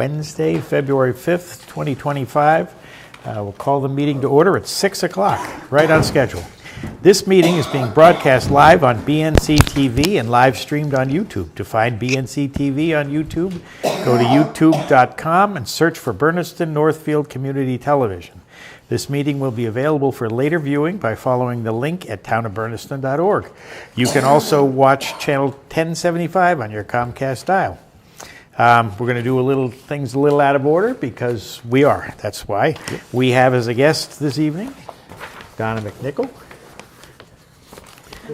Wednesday, February 5th, 2025. We'll call the meeting to order at 6 o'clock, right on schedule. This meeting is being broadcast live on BNC TV and live streamed on YouTube. To find BNC TV on YouTube, go to youtube.com and search for Bernardston-Northfield Community Television. This meeting will be available for later viewing by following the link at townofberniston.org. You can also watch channel 1075 on your Comcast dial. We're going to do things a little out of order because we are. That's why. We have as a guest this evening, Donna McNichol.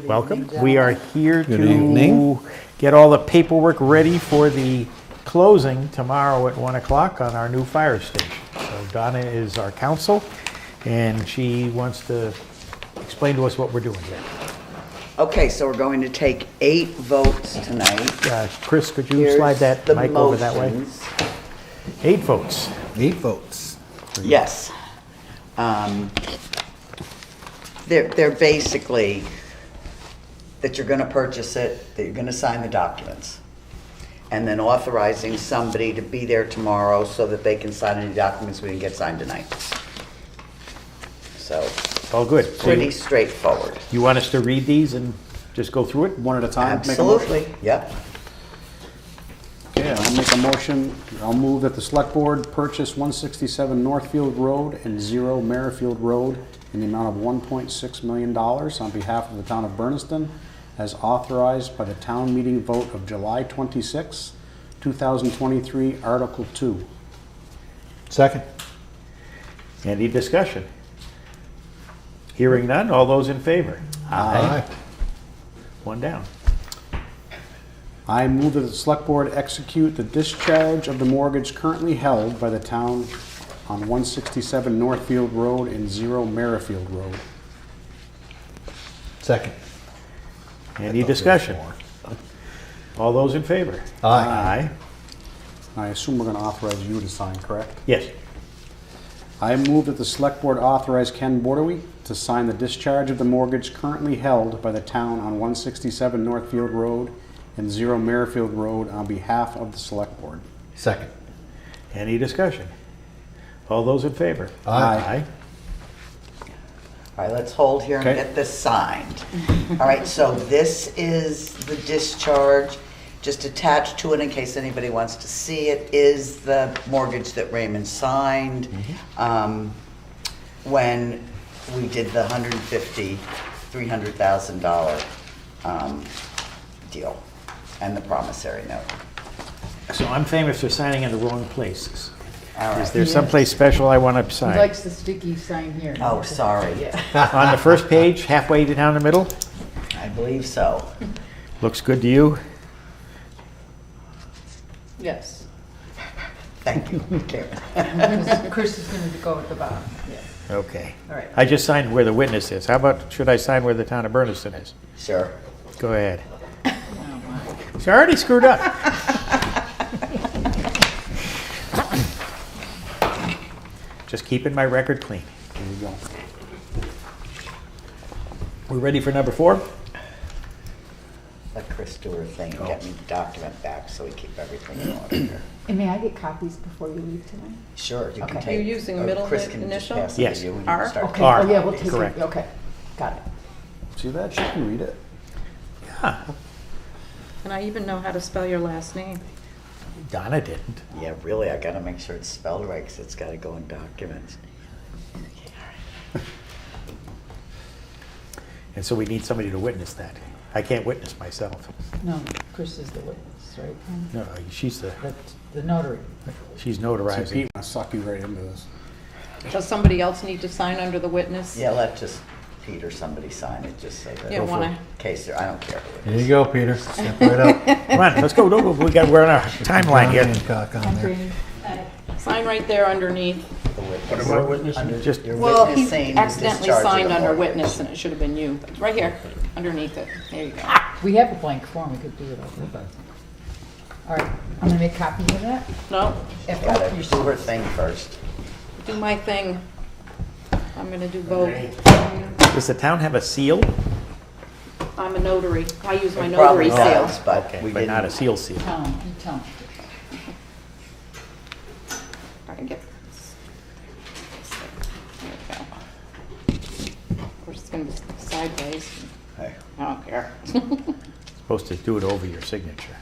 Welcome. We are here to get all the paperwork ready for the closing tomorrow at 1 o'clock on our new fire station. So Donna is our counsel, and she wants to explain to us what we're doing here. Okay, so we're going to take 8 votes tonight. Chris, could you slide that mic over that way? 8 votes. 8 votes. Yes. They're basically that you're going to purchase it, that you're going to sign the documents, and then authorizing somebody to be there tomorrow so that they can sign any documents we can get signed tonight. So, All good. pretty straightforward. You want us to read these and just go through it? One at a time? Absolutely, yep. Okay, I'll make a motion. I'll move that the Select Board purchase 167 Northfield Road and 0 Merrifield Road in the amount of $1.6 million on behalf of the town of Bernardston, as authorized by the town meeting vote of July 26, 2023, Article 2. Second. Any discussion? Hearing none, all those in favor? Aye. One down. I move that the Select Board execute the discharge of the mortgage currently held by the town on 167 Northfield Road and 0 Merrifield Road. Second. Any discussion? All those in favor? Aye. I assume we're going to authorize you to sign, correct? Yes. I move that the Select Board authorize Ken Bordewy to sign the discharge of the mortgage currently held by the town on 167 Northfield Road and 0 Merrifield Road on behalf of the Select Board. Second. Any discussion? All those in favor? Aye. All right, let's hold here and Okay. get this signed. All right, so this is the discharge. Just attached to it, in case anybody wants to see it, is the mortgage that Raymond signed when we did the $300,000 deal and the promissory note. So I'm famous for signing in the wrong places. All Is right. there someplace special I want to He sign? likes the sticky sign here. Oh, sorry. Yeah. On the first page, halfway down the middle? I believe so. Looks good to you? Yes. Thank you, Karen. Chris is going to go at the bottom. Yeah. Okay. All right. I just signed where the witness is. How about, should I sign where the town of Bernardston is? Sure. Go ahead. Oh, my. It's already screwed up. Just keeping my record clean. There you go. We ready for number 4? Let Chris do her thing and get me the document back so we keep everything in order here. And may I get copies before you leave tonight? Sure, you can Okay. take. You're using or middle Chris can just initial? pass it to Yes. you and you R? can start. Okay. R. Oh, yeah, we'll take Correct. it. Okay. Got it. See that? She can read it. Yeah. And I even know how to spell your last name. Donna didn't. Yeah, really, I gotta make sure it's spelled right because it's gotta go in documents. Okay, all right. And so we need somebody to witness that. I can't witness myself. No, Chris is the witness, right? No, she's That's the notary. she's See, notarizing. Pete, I'll suck you right into this. Does somebody else need to sign under the witness? Yeah, let just Pete or somebody sign it just so that. You wanna- In case I don't care who it Here is. you go, Peter. Step right up. Come on, let's go. We're on our timeline here. Hancock on there. Sign right there underneath. The witness. What am I witnessing? Under- Just- you're Well, he witnessing the accidentally discharge of signed the under mortgage. witness and it should have been you. Right here, underneath it. There you go. We have a blank form. We could do it over, but. All right. I'm going to make copies of that. No, After Gotta you do her thing first. do my thing. I'm gonna do both. Does the town have a seal? I'm a notary. I use my It probably notary seal. does, but Okay, we but not a didn't. seal seal. Tell him. You tell him. try to get this. There we go. Of course, it's gonna be sideways. Hey. I don't care. Supposed to do it over your signature.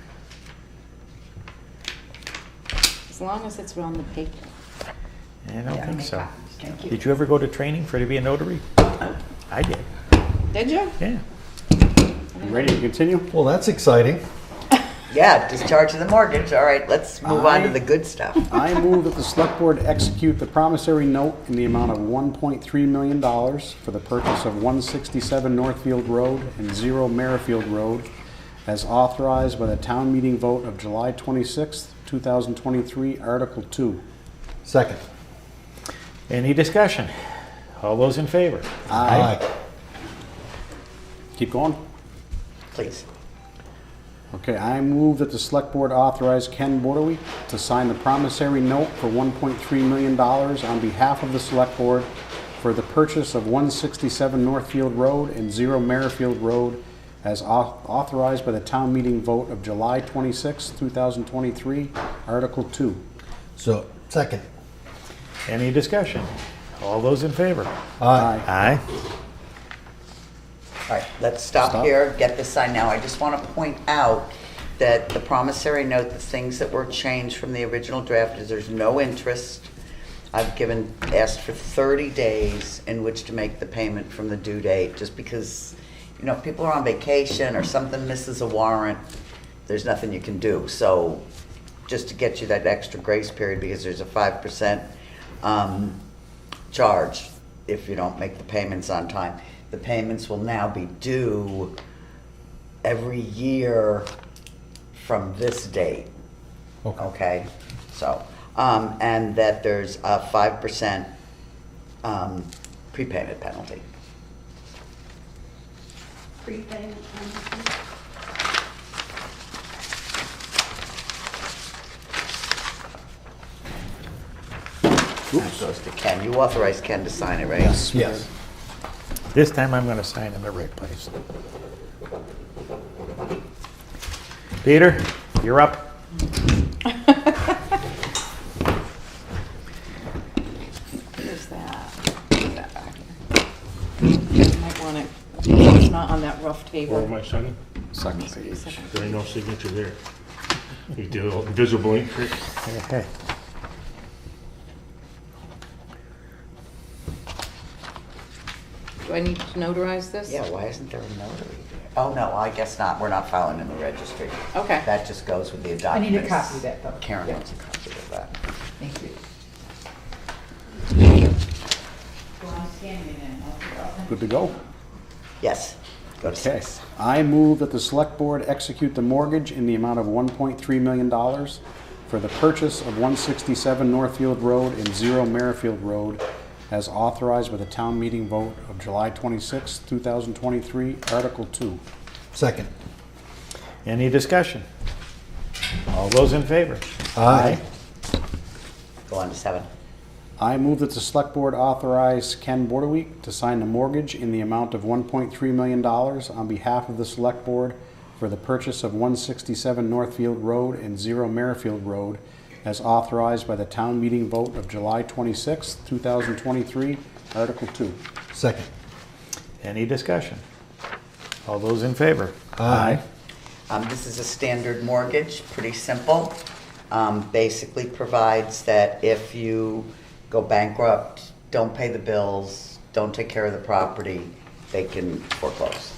As long as it's on the paper. I don't Yeah, think make so. copies. Thank you. Did you ever go to training for to be a notary? I did, Did you? yeah. You ready to continue? Well, that's exciting. Yeah, discharge of the mortgage. All right, let's move on to the good stuff. I move that the select board execute the promissory note in the amount of $1.3 million for the purchase of 167 Northfield Road and 0 Merrifield Road as authorized by the town meeting vote of July 26th, 2023, Article 2. Second. Any discussion? All those in favor? Aye. Keep going. Please. Okay, I move that the select board authorize Ken Bordewy to sign the promissory note for $1.3 million on behalf of the select board for the purchase of 167 Northfield Road and 0 Merrifield Road as authorized by the town meeting vote of July 26, 2023, Article 2. So, second. Any discussion? All those in favor? Aye. Aye. All right, let's stop here, get this signed now. I just want to point out that the promissory note, the things that were changed from the original draft is there's no interest. I've asked for 30 days in which to make the payment from the due date, just because, you know, if people are on vacation or something misses a warrant, there's nothing you can do. So just to get you that extra grace period, because there's a 5% charge if you don't make the payments on time. The payments will now be due every year from this date. Okay? So, and that there's a 5% prepayment penalty. Prepayment penalty. That goes to Ken. You authorized Ken to sign it, right? Yes. This time I'm going to sign in the right place. Peter, you're up. There's that. Put that back here. You might want it, it's not on that rough Where table. am I signing? Second page. There ain't no signature there. You do the invisible ink trick. Okay. Do I need to notarize this? Yeah, why isn't there a notary there? Oh, no, I guess not. We're not filing in the registry. Okay. That just goes with the I documents. need a copy of that, though. Karen Yeah. wants a copy of that. Thank you. Good to go? Yes. Go to Okay. 6. I move that the select board execute the mortgage in the amount of $1.3 million for the purchase of 167 Northfield Road and 0 Merrifield Road as authorized by the town meeting vote of July 26, 2023, Article 2. Second. Any discussion? All those in favor? Aye. Go on to 7. I move that the select board authorize Ken Bordewy to sign the mortgage in the amount of $1.3 million on behalf of the select board for the purchase of 167 Northfield Road and 0 Merrifield Road as authorized by the town meeting vote of July 26, 2023, Article 2. Second. Any discussion? All those in favor? Aye. This is a standard mortgage, pretty simple. Basically provides that if you go bankrupt, don't pay the bills, don't take care of the property, they can foreclose.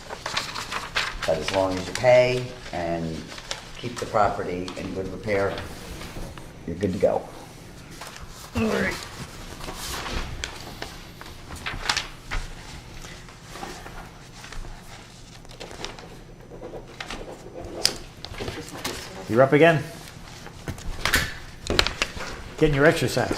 But as long as you pay and keep the property in good repair, you're good to go. All right. You're up again. Getting your exercise.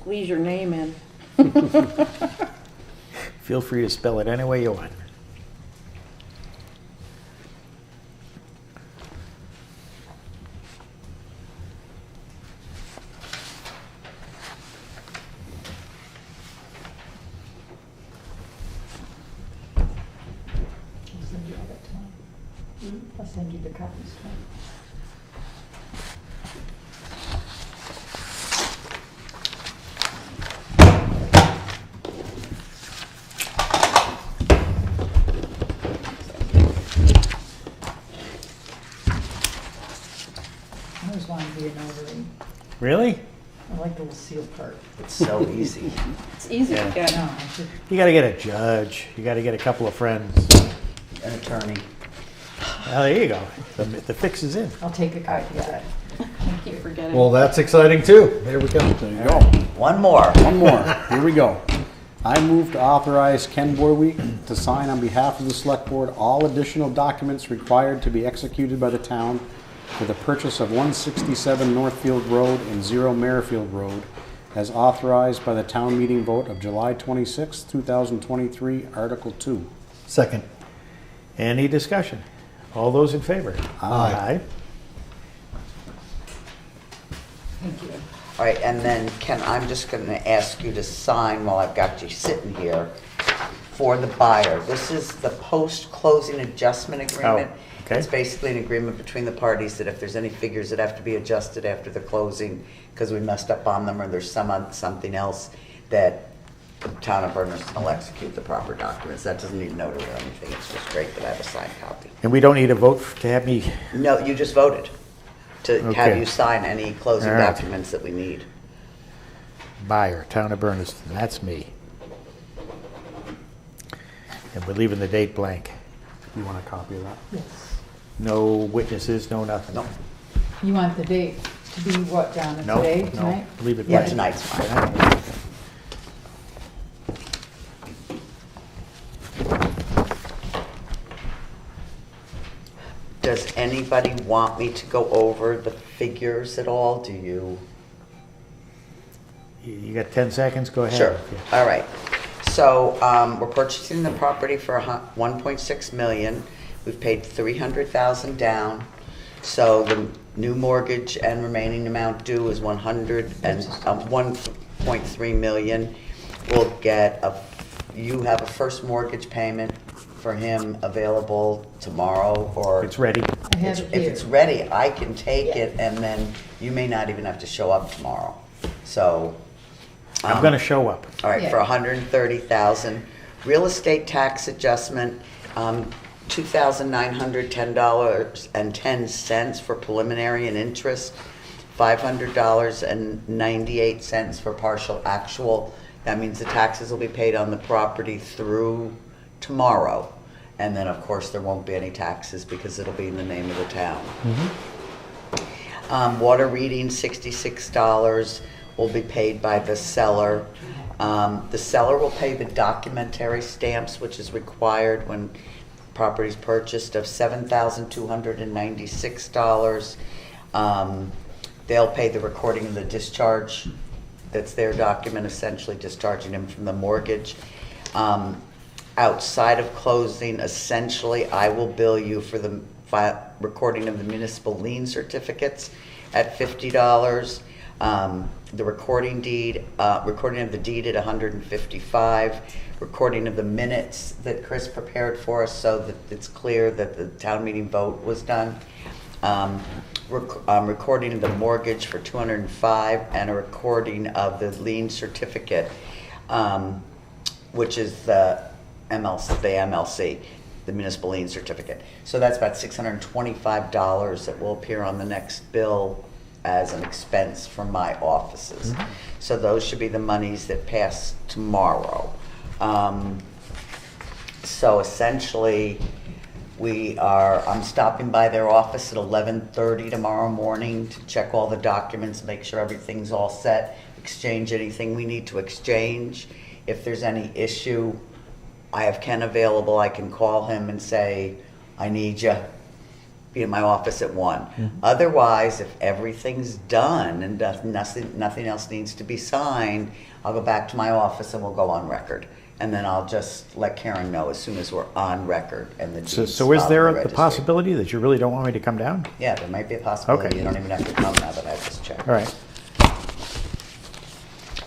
squeeze your name in. Feel free to spell it any way you want. I'll send you all that tomorrow. I'll send you the copies tomorrow. I always wanted to be a notary. Really? I like the little seal part. It's so easy. It's easy to get. No, I should, You got to get a judge. You got to get a couple of friends. An attorney. Well, there you go. The fix is in. I'll take a copy of that. I keep forgetting. Well, that's exciting too. There we go. There you go. One more. One more. Here we go. I move to authorize Ken Borweek to sign on behalf of the Select Board all additional documents required to be executed by the town for the purchase of 167 Northfield Road and 0 Merrifield Road, as authorized by the town meeting vote of July 26, 2023, Article 2. Second. Any discussion? All those in favor? Aye. Thank you. All right, and then Ken, I'm just going to ask you to sign while I've got you sitting here for the buyer. This is the post-closing adjustment agreement. Oh, okay. It's basically an agreement between the parties that if there's any figures that have to be adjusted after the closing because we messed up on them or there's something else, that the town of Bernardston will execute the proper documents. That doesn't need notary or anything. It's just great that I have a signed copy. And we don't need a vote to have me. No, you just voted to have Okay. you sign any closing All right. documents that we need. Buyer, Town of Bernardston, that's me. And we're leaving the date blank. You want a copy of that? Yes. No witnesses, no nothing. No. You want the date to be what, Donna, No, today, no, tonight? leave it Yeah, blank. tonight's fine. Does anybody want me to go over the figures at all? Do you? You got 10 seconds, go ahead. Sure. Yeah. All right. So we're purchasing the property for 1.6 million. We've paid 300,000 down. So the new mortgage and remaining amount due is 1.3 million. We'll get you have a first mortgage payment for him available tomorrow, or It's ready. I have it if here. it's ready, I can take it, and then you may not even have to show up tomorrow. So. I'm going to show up. All right, Yeah. for 130,000. Real estate tax adjustment, $2,910.10 for preliminary and interest, $500.98 for partial actual. That means the taxes will be paid on the property through tomorrow. And then, of course, there won't be any taxes because it'll be in the name of the town. Water reading, $66 will be paid by the seller. The seller will pay the documentary stamps, which is required when property is purchased, of $7,296. They'll pay the recording of the discharge. That's their document, essentially discharging him from the mortgage. Outside of closing, essentially, I will bill you for the recording of the municipal lien certificates at $50. The recording of the deed at $155. Recording of the minutes that Chris prepared for us so that it's clear that the town meeting vote was done. Recording of the mortgage for $205, and a recording of the lien certificate, which is the MLC, the municipal lien certificate. So that's about $625 that will appear on the next bill as an expense from my offices. So those should be the monies that pass tomorrow. So essentially, I'm stopping by their office at 11:30 tomorrow morning to check all the documents, make sure everything's all set, exchange anything we need to exchange. If there's any issue, I have Ken available. I can call him and say, I need you. be in my office at 1. Otherwise, if everything's done and nothing else needs to be signed, I'll go back to my office and we'll go on record. And then I'll just let Karen know as soon as we're on record and the deed's So is filed in there the the registry. possibility that you really don't want me to come down? Yeah, there might be a possibility. Okay. You don't even have to come now that I just checked. All right.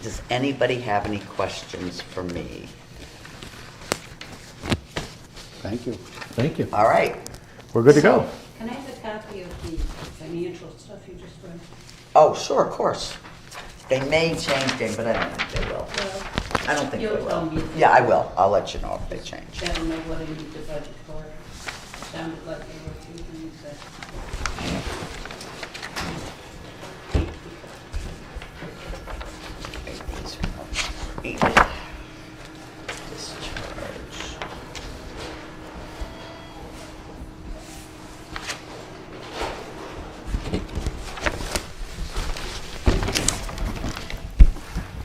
Does anybody have any questions for me? Thank you. Thank you. All right. We're good to go. Can I have a copy of the financial stuff you just read? Oh, sure, of course. They may change them, but I don't think they will. Well, I don't think they you'll tell will. me if they Yeah, I will. will. I'll let you know if they change. I don't know what I need to budget for. Sounded like there were a few things that. Discharge.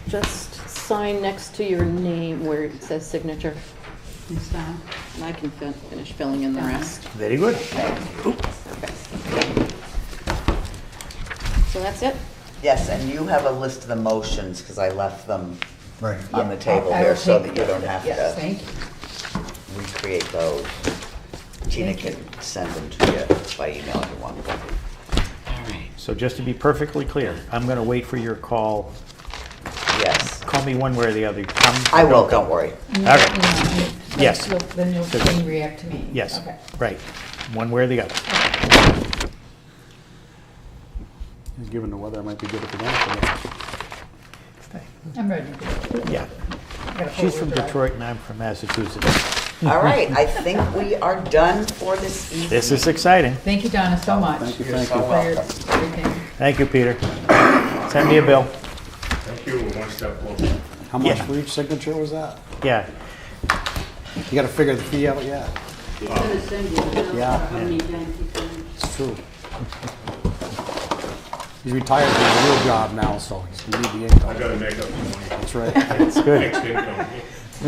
Just sign next to your name where it says signature, It's down. and I can finish filling in the rest. Very good. So that's it? Yes, and you have a list of the motions, because I left them Right. on the table I here will so take that you don't have Yes, to thank you. recreate those. Tina Thank you. can send them to you by email if you want. All right. So just to be perfectly clear, I'm going to wait for your call. Yes, Call me one way or the other. Come or I will, come. don't worry. Okay. Yes. Then you'll react to me. Yes, Okay. right. One way or the other. Given the weather, it might be good if we don't. I'm ready to do it. Yeah. I got a She's four-wheel from drive. Detroit and I'm from Massachusetts. All right, I think we are done for this evening. This is exciting. Thank you, Donna, so much. Thank you, You're thank so you. For your welcome. everything. Thank you, Peter. Send me a bill. Thank you, we're one step closer. How much Yeah. for each signature was that? Yeah. You gotta figure the fee out yet. He's gonna send you a bill for Yeah. how many times he's done. It's true. He's retired from his real job now, so he need the I income. gotta make up some money. That's right. It's good. Next income.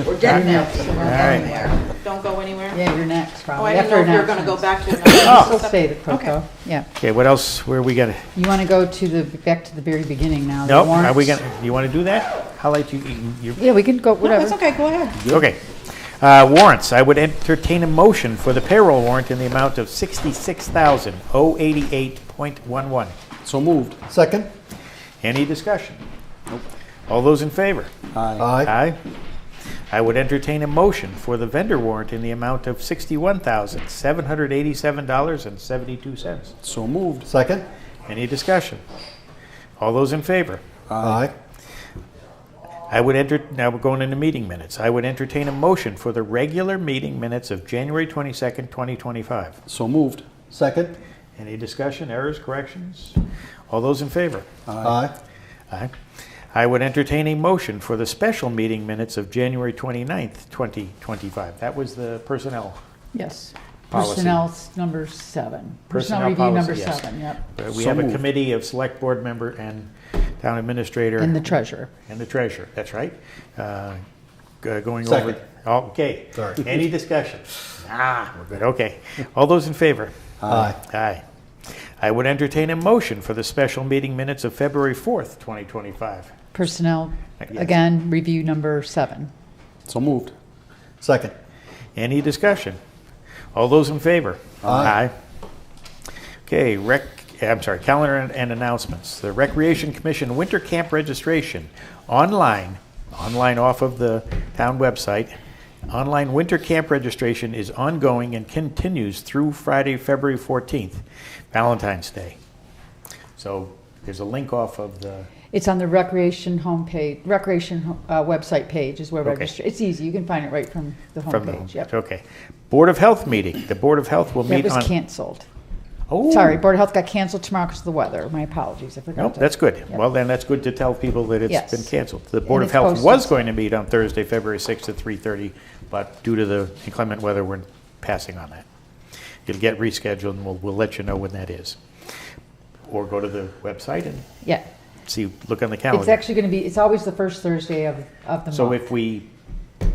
We're getting there. We're right. getting there. Don't go anywhere? Yeah, you're next, Oh, probably. I didn't know After if you were gonna go announcements. back to another. We'll stay the put, Okay. though. Yeah. Okay, what else, where we got? You want to go to back to the very beginning now? the No, are warrants? we going to, you want to do that? Highlight you. Yeah, we can go, No, whatever. it's okay, go ahead. Okay. Warrants, I would entertain a motion for the payroll warrant in the amount of $66,088.11. So moved. Second? Any discussion? Nope. All those in favor? Aye. Aye. Aye. I would entertain a motion for the vendor warrant in the amount of $61,787.72. So moved. Second? Any discussion? All those in favor? Aye. Now we're going into meeting minutes. I would entertain a motion for the regular meeting minutes of January 22nd, 2025. So moved. Second? Any discussion, errors, corrections? All those in favor? Aye. Aye. I would entertain a motion for the special meeting minutes of January 29th, 2025. That was the personnel. Yes. Policy. Personnel number 7. Personnel Personnel review number policy, yes. 7, yep. We So have a moved. committee of select board member and town administrator. And the treasurer. And the treasurer, that's right. Going Second. over. Okay. Sorry. Any discussion? We're good, okay. All those in favor? Aye. Aye. I would entertain a motion for the special meeting minutes of February 4th, 2025. Personnel, Yes. again, review number 7. So moved. Second? Any discussion? All those in favor? Aye. Okay, calendar and announcements. The Recreation Commission Winter Camp Registration, online off of the town website. Online winter camp registration is ongoing and continues through Friday, February 14th, Valentine's Day. So there's a link off of the, It's on the recreation homepage, website page is where Okay. register. It's easy, you can find it right from the from the, homepage, yep. okay. Board of Health meeting. The Board of Health will That meet was on. canceled. Oh. Sorry, Board of Health got canceled tomorrow because of the weather. My apologies, I forgot Nope, to. that's good. Yep. Well, then that's good to tell people that it's Yes. been canceled. The Board And of it's Health was posted. going to meet on Thursday, February 6th at 3:30, but due to the inclement weather, we're passing on that. It'll get rescheduled, and we'll let you know when that is. Or go to the website and Yeah, look on the calendar. it's actually going to be, it's always the first Thursday of the month. So if we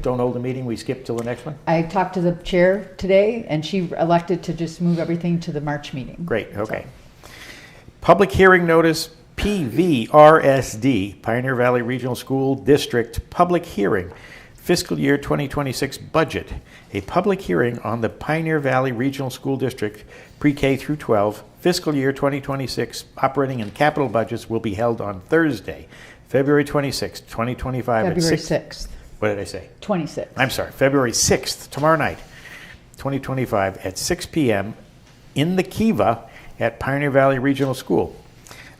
don't hold a meeting, we skip till the next one? I talked to the chair today, and she elected to just move everything to the March meeting. Great, okay. Public hearing notice, PVRSD, Pioneer Valley Regional School District Public Hearing, Fiscal Year 2026 Budget. A public hearing on the Pioneer Valley Regional School District Pre-K through 12 Fiscal Year 2026 operating and capital budgets will be held on Thursday, February 26, 2025. February at 6th, What did I say? 26th. I'm sorry, February 6th, tomorrow night, 2025, at 6 p.m. in the Kiva at Pioneer Valley Regional School.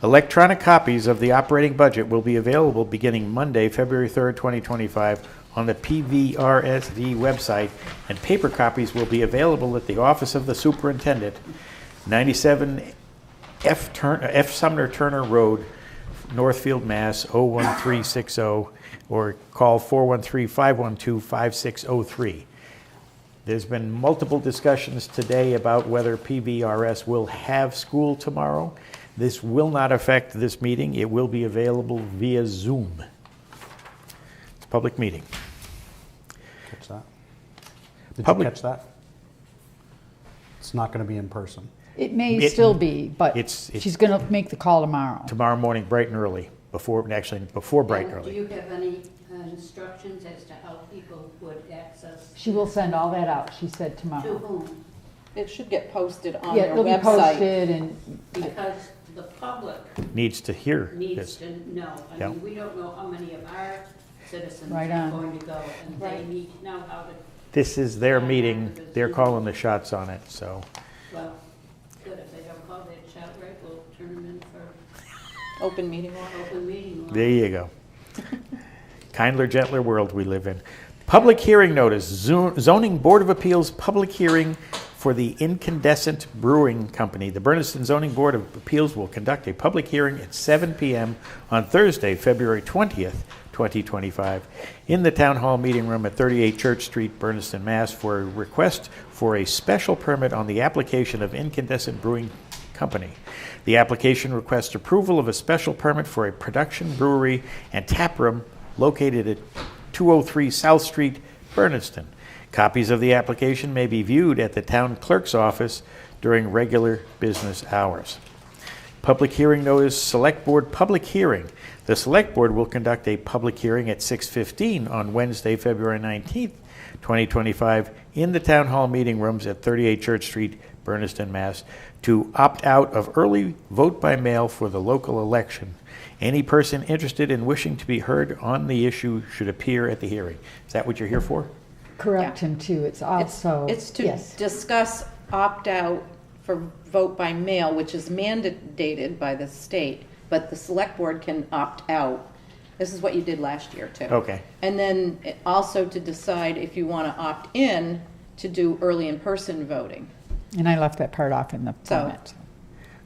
Electronic copies of the operating budget will be available beginning Monday, February 3rd, 2025, on the PVRSD website, and paper copies will be available at the Office of the Superintendent, 97 F. Sumner Turner Road, Northfield, Mass. 01360, or call 413-512-5603. There's been multiple discussions today about whether PVRS will have school tomorrow. This will not affect this meeting. It will be available via Zoom. It's a public meeting. Catch that? Did Public- you catch that? It's not going to be in person. It may It- still be, but it's- she's going to make the call tomorrow. Tomorrow morning, bright and early, before bright and Do early. you have any instructions as to how people would access? She will send all that out, she said To tomorrow. whom? It should get posted on Yeah, their it'll be website. posted, and Because the public Needs to hear needs this. to know. I Yeah. mean, we don't know how many of our citizens Right are on. going to go, and they Right. need to know how to, This is their meeting. They're calling the shots on it, so. well, good, if they don't call that shout right, we'll turn them in for Open meeting law. open meeting law. There you go. Kindler, gentler world we live in. Public hearing notice, Zoning Board of Appeals public hearing for the Incandescent Brewing Company. The Bernardston Zoning Board of Appeals will conduct a public hearing at 7 p.m. on Thursday, February 20th, 2025, in the Town Hall Meeting Room at 38 Church Street, Bernardston, Mass. for a request for a special permit on the application of Incandescent Brewing Company. The application requests approval of a special permit for a production brewery and tap room located at 203 South Street, Bernardston. Copies of the application may be viewed at the town clerk's office during regular business hours. Public hearing notice, Select Board public hearing. The Select Board will conduct a public hearing at 6:15 on Wednesday, February 19th, 2025, in the Town Hall Meeting Rooms at 38 Church Street, Bernardston, Mass., to opt out of early vote by mail for the local election. Any person interested in wishing to be heard on the issue should appear at the hearing. Is that what you're here for? correct him too. It's also, It's to yes. discuss opt-out for vote by mail, which is mandated by the state, but the select board can opt out. This is what you did last year too. Okay. And then also to decide if you want to opt in to do early in-person voting. And I left that part off in the So- comment.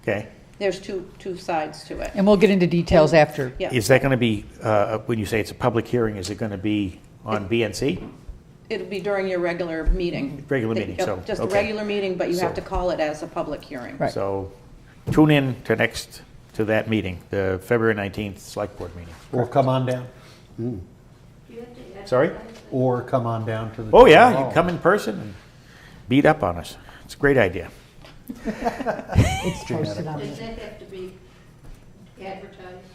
Okay. There's two sides to it. And we'll get into details after. Yeah. Is that going to be, when you say it's a public hearing, is it going to be on BNC? It'll be during your regular meeting. Regular meeting, Yep, so, Just a okay. regular meeting, but you have So- to call it as a public hearing. Right. So tune in to that meeting, the February 19th Select Board meeting. Or come on down. You have to advertise Sorry? it. Or come on down to the. Oh, town yeah, hall. you come in person and beat up on us. It's a great idea. It's posted on Does the, that have to be advertised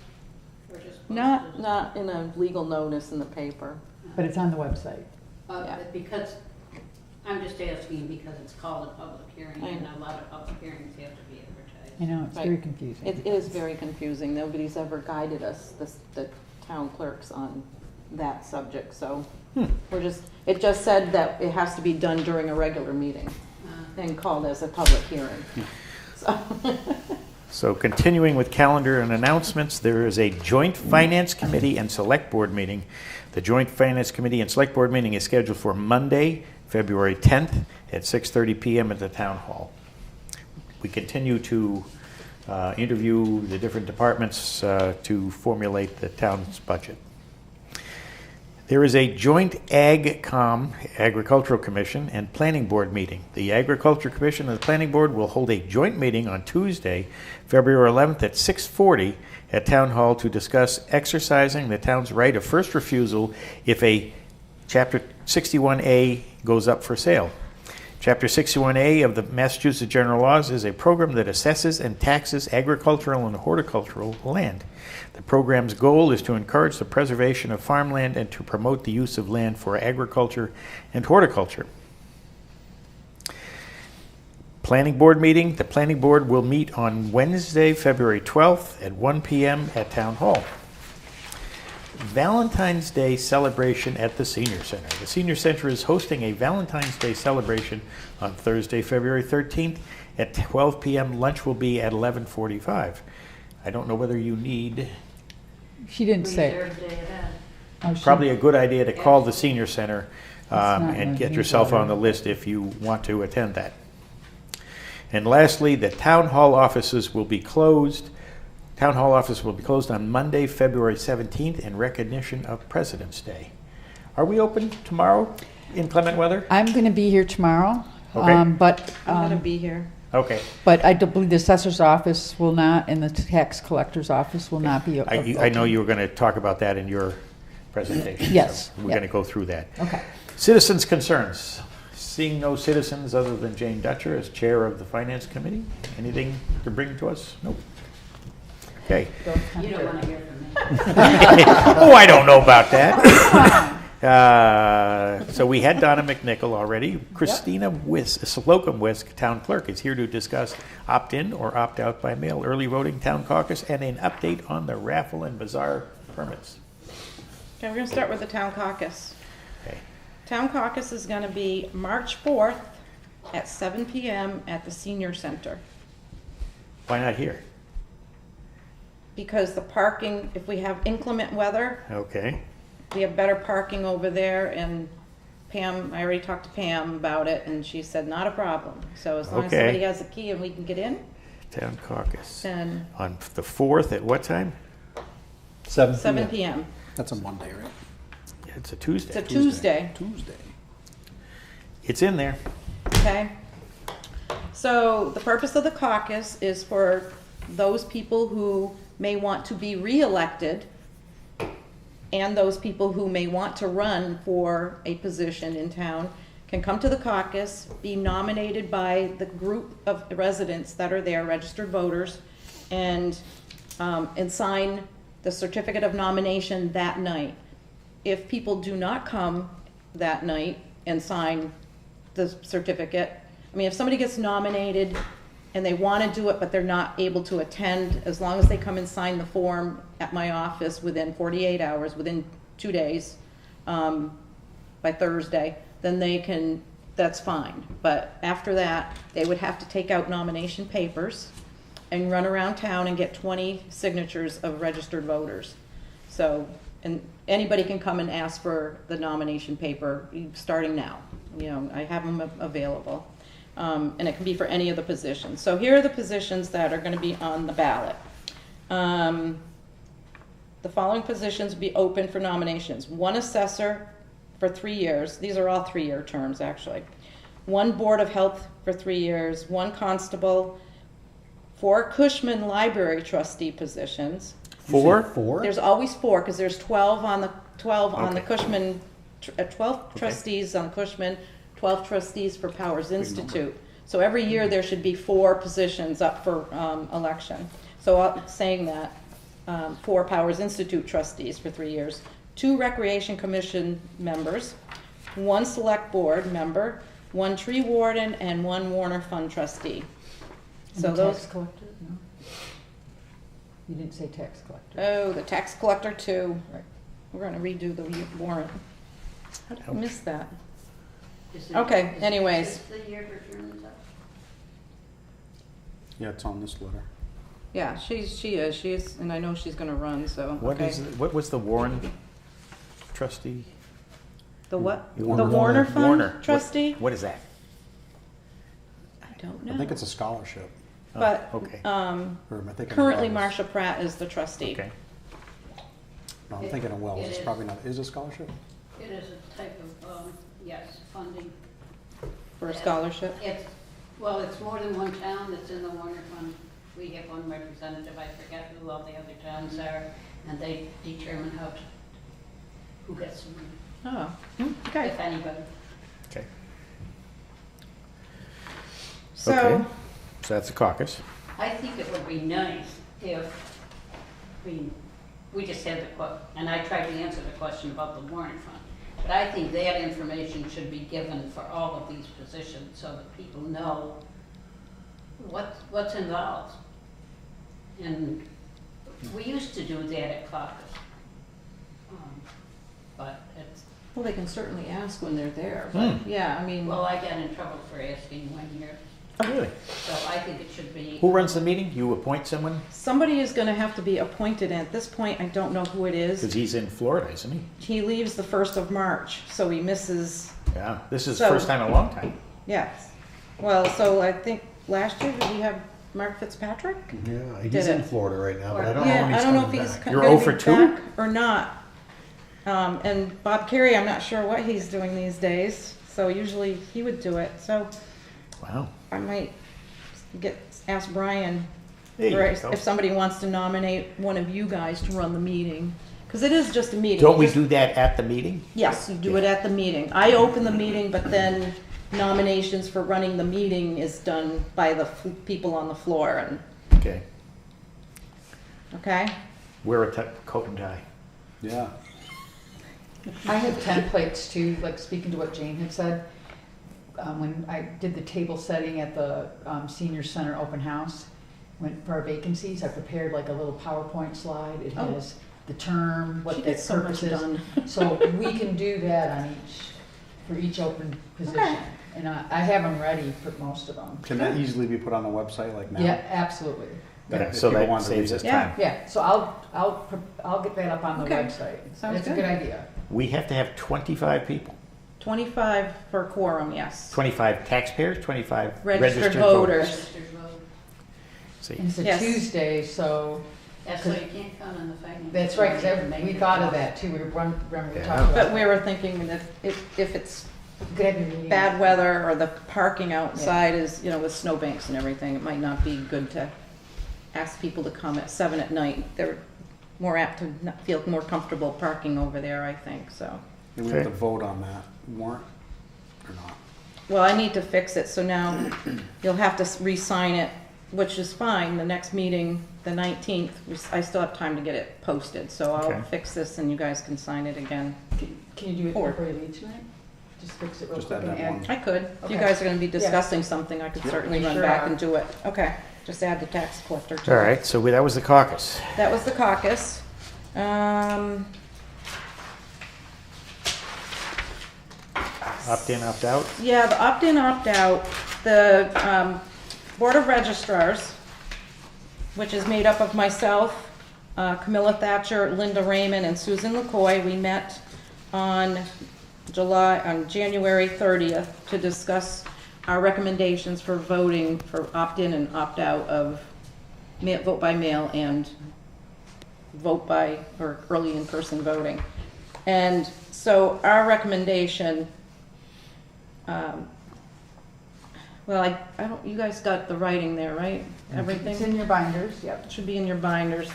or just posted? Not in a legal notice in the paper. but it's on the website. Yeah. Because, I'm just asking because it's called a public hearing, I and know. a lot of public hearings have to be advertised. I know, it's Right. very confusing. It is very confusing. Nobody's ever guided us, the town clerks, on that subject, so it just said that it has to be done during a regular meeting and called as a public hearing. So, So continuing with calendar and announcements, there is a joint Finance Committee and Select Board meeting. The joint Finance Committee and Select Board meeting is scheduled for Monday, February 10th at 6:30 p.m. at the Town Hall. We continue to interview the different departments to formulate the town's budget. There is a joint AgCom, Agricultural Commission, and Planning Board meeting. The Agriculture Commission and the Planning Board will hold a joint meeting on Tuesday, February 11th at 6:40 at Town Hall to discuss exercising the town's right of first refusal if a Chapter 61A goes up for sale. Chapter 61A of the Massachusetts General Laws is a program that assesses and taxes agricultural and horticultural land. The program's goal is to encourage the preservation of farmland and to promote the use of land for agriculture and horticulture. Planning Board meeting. The Planning Board will meet on Wednesday, February 12th at 1 p.m. at Town Hall. Valentine's Day celebration at the Senior Center. The Senior Center is hosting a Valentine's Day celebration on Thursday, February 13th at 12 p.m. Lunch will be at 11:45. I don't know whether you need, She didn't say. Reserved day ahead. Oh, she- probably a good idea to call the Senior Center not in and the get yourself newsletter. on the list if you want to attend that. And lastly, the Town Hall offices will be closed. Town Hall office will be closed on Monday, February 17th in recognition of President's Day. Are we open tomorrow in clement weather? I'm going to be here tomorrow, Okay. but, I'm gonna be here. Okay. but I don't believe the assessor's office will not, and the tax collector's office will not be. I know you were going to talk about that in your presentation. so Yes, We're yeah. going to go through that. Okay. Citizens' concerns. Seeing no citizens other than Jane Dutcher as chair of the Finance Committee. Anything to bring to us? Nope. Okay. You don't want to hear from me. Oh, I don't know about that. So we had Donna McNichol already. Christina Slocum Wisk, town clerk, is here to discuss opt-in or opt-out by mail early voting town caucus and an update on the raffle and bazaar permits. Okay, we're gonna start with the town caucus. Okay. Town caucus is gonna be March 4th at 7 p.m. at the senior center. Why not here? Because the parking, if we have inclement weather, Okay. we have better parking over there, and Pam, I already talked to Pam about it, and she said not a problem. So as long as Okay. somebody has a key and we can get in, Town caucus. then On the 4th at what time? 7 p.m. That's a Monday, right? It's a Tuesday. It's a Tuesday, Tuesday. It's in there. okay? So the purpose of the caucus is for those people who may want to be reelected and those people who may want to run for a position in town can come to the caucus, be nominated by the group of residents that are there, registered voters, and sign the certificate of nomination that night. If people do not come that night and sign the certificate, I mean, if somebody gets nominated and they want to do it, but they're not able to attend, as long as they come and sign the form at my office within 48 hours, within 2 days, by Thursday, then they can, that's fine. But after that, they would have to take out nomination papers and run around town and get 20 signatures of registered voters. So, and anybody can come and ask for the nomination paper starting now. You know, I have them available. And it can be for any of the positions. So here are the positions that are going to be on the ballot. The following positions will be open for nominations. 1 assessor for 3 years. These are all 3-year terms, actually. 1 board of health for 3 years. 1 constable. 4 Cushman library trustee positions. 4? 4? There's always 4 because there's 12 on the Okay. Cushman, 12 trustees on Cushman, 12 trustees for Powers Institute. So every year there should be 4 positions up for election. So saying that, 4 Powers Institute trustees for 3 years, 2 Recreation Commission members, 1 Select Board member, 1 tree warden, and 1 Warner Fund trustee. So And the those. tax collector? No? You didn't say tax collector. Oh, the tax collector too. Right. We're gonna redo the warrant. How did I miss that? Is it- Okay, is- anyways. Is the year for term is up? Yeah, it's on this letter. Yeah, she is, and I know she's gonna run, so, What okay. what was the Warren trustee? The what? Warner. The Warner Warner. Fund trustee? What is that? I don't know. I think it's a scholarship. But, Oh, okay. Or am I thinking of currently Wells? Marsha Pratt is the trustee. Okay. No, I'm thinking of Wells. It It's is. probably not. Is it a scholarship? It is a type of, yes, funding. For a scholarship. It's, well, it's more than one town that's in the Warner Fund. We have one representative, I forget who all the other towns are, and they determine who gets the money. Oh, okay. if anybody. Okay. So, Okay. So that's the caucus. I think it would be nice if, we just had and I tried to answer the question about the warrant fund. But I think that information should be given for all of these positions so that people know what's involved. And we used to do that at caucus. But it's, well, they can certainly ask when they're there, but yeah, I mean, well, I got in trouble for asking one year, Oh, really? so I think it should be. Who runs the meeting? You appoint someone? somebody is gonna have to be appointed, and at this point, I don't know who it Because is. he's in Florida, isn't he? He leaves the 1st of March, so he misses, Yeah. This is the So- first time in a long time. yes. Well, so I think last year, did we have Mark Fitzpatrick? Yeah, he's Did in it. Florida right now, but I don't know Yeah, when I he's don't know if coming he's back. You're gonna 0 for be 2? back or not. And Bob Carey, I'm not sure what he's doing these days, so usually he would do it, so Wow. I might ask Brian There you or go. if somebody wants to nominate one of you guys to run the meeting, because it is just a meeting. Don't we Just- do that at the meeting? Yes, you do it at the meeting. I open the meeting, but then nominations for running the meeting is done by the people on the floor, and, Okay. okay? Wear a coat and tie. Yeah. I have templates too, like speaking to what Jane had said. When I did the table setting at the senior center open house, for our vacancies, I prepared like a little PowerPoint slide. It Oh. has the term, She what the gets so much purpose is. done. So we can do that on for each open position. Okay. And I have them ready for most of them. Can that easily be put on the website like now? Yeah, absolutely. Yeah, If so people that wanted to saves read us it. Yeah. time. Yeah, so I'll get that up on the Okay. website. Sounds That's a good. good idea. We have to have 25 people. 25 for quorum, yes. 25 taxpayers, 25 Registered registered voters. Registered vote. See, And it's a Yes. Tuesday, so That's why you can't count on the finance. that's right, 'cause committee. we thought of that too. Remember we Yeah. talked about But we were thinking that if it's Good have your meeting. bad weather or the parking outside is, with snowbanks and everything, it might not be good to ask people to come at 7 at night. They're more apt to not feel more comfortable parking over there, I think, so. And we have Okay. to vote on that warrant or not? Well, I need to fix it, so now you'll have to re-sign it, which is fine. The next meeting, the 19th, I still have time to get it posted, so Okay. I'll fix this and you guys can sign it again. Can you do it Or- before you leave tonight? Just fix it real Just quick add and that add. one. I could. If you Okay. guys are gonna be Yeah. discussing something, I could Yep. certainly We run sure back are. and do it. Okay, just add the tax collector to all it. right, so that was the caucus. That was the caucus. Opt in, opt out. Yeah, the opt-in, opt-out, the Board of Registrars, which is made up of myself, Camilla Thatcher, Linda Raymond, and Susan LaCoy. We met on January 30th to discuss our recommendations for voting for opt-in and opt-out of vote by mail and vote by, or early in-person voting. And so our recommendation, well, I don't, you guys got the writing there, right? It's Everything? in your binders, yep, It should be in your binders.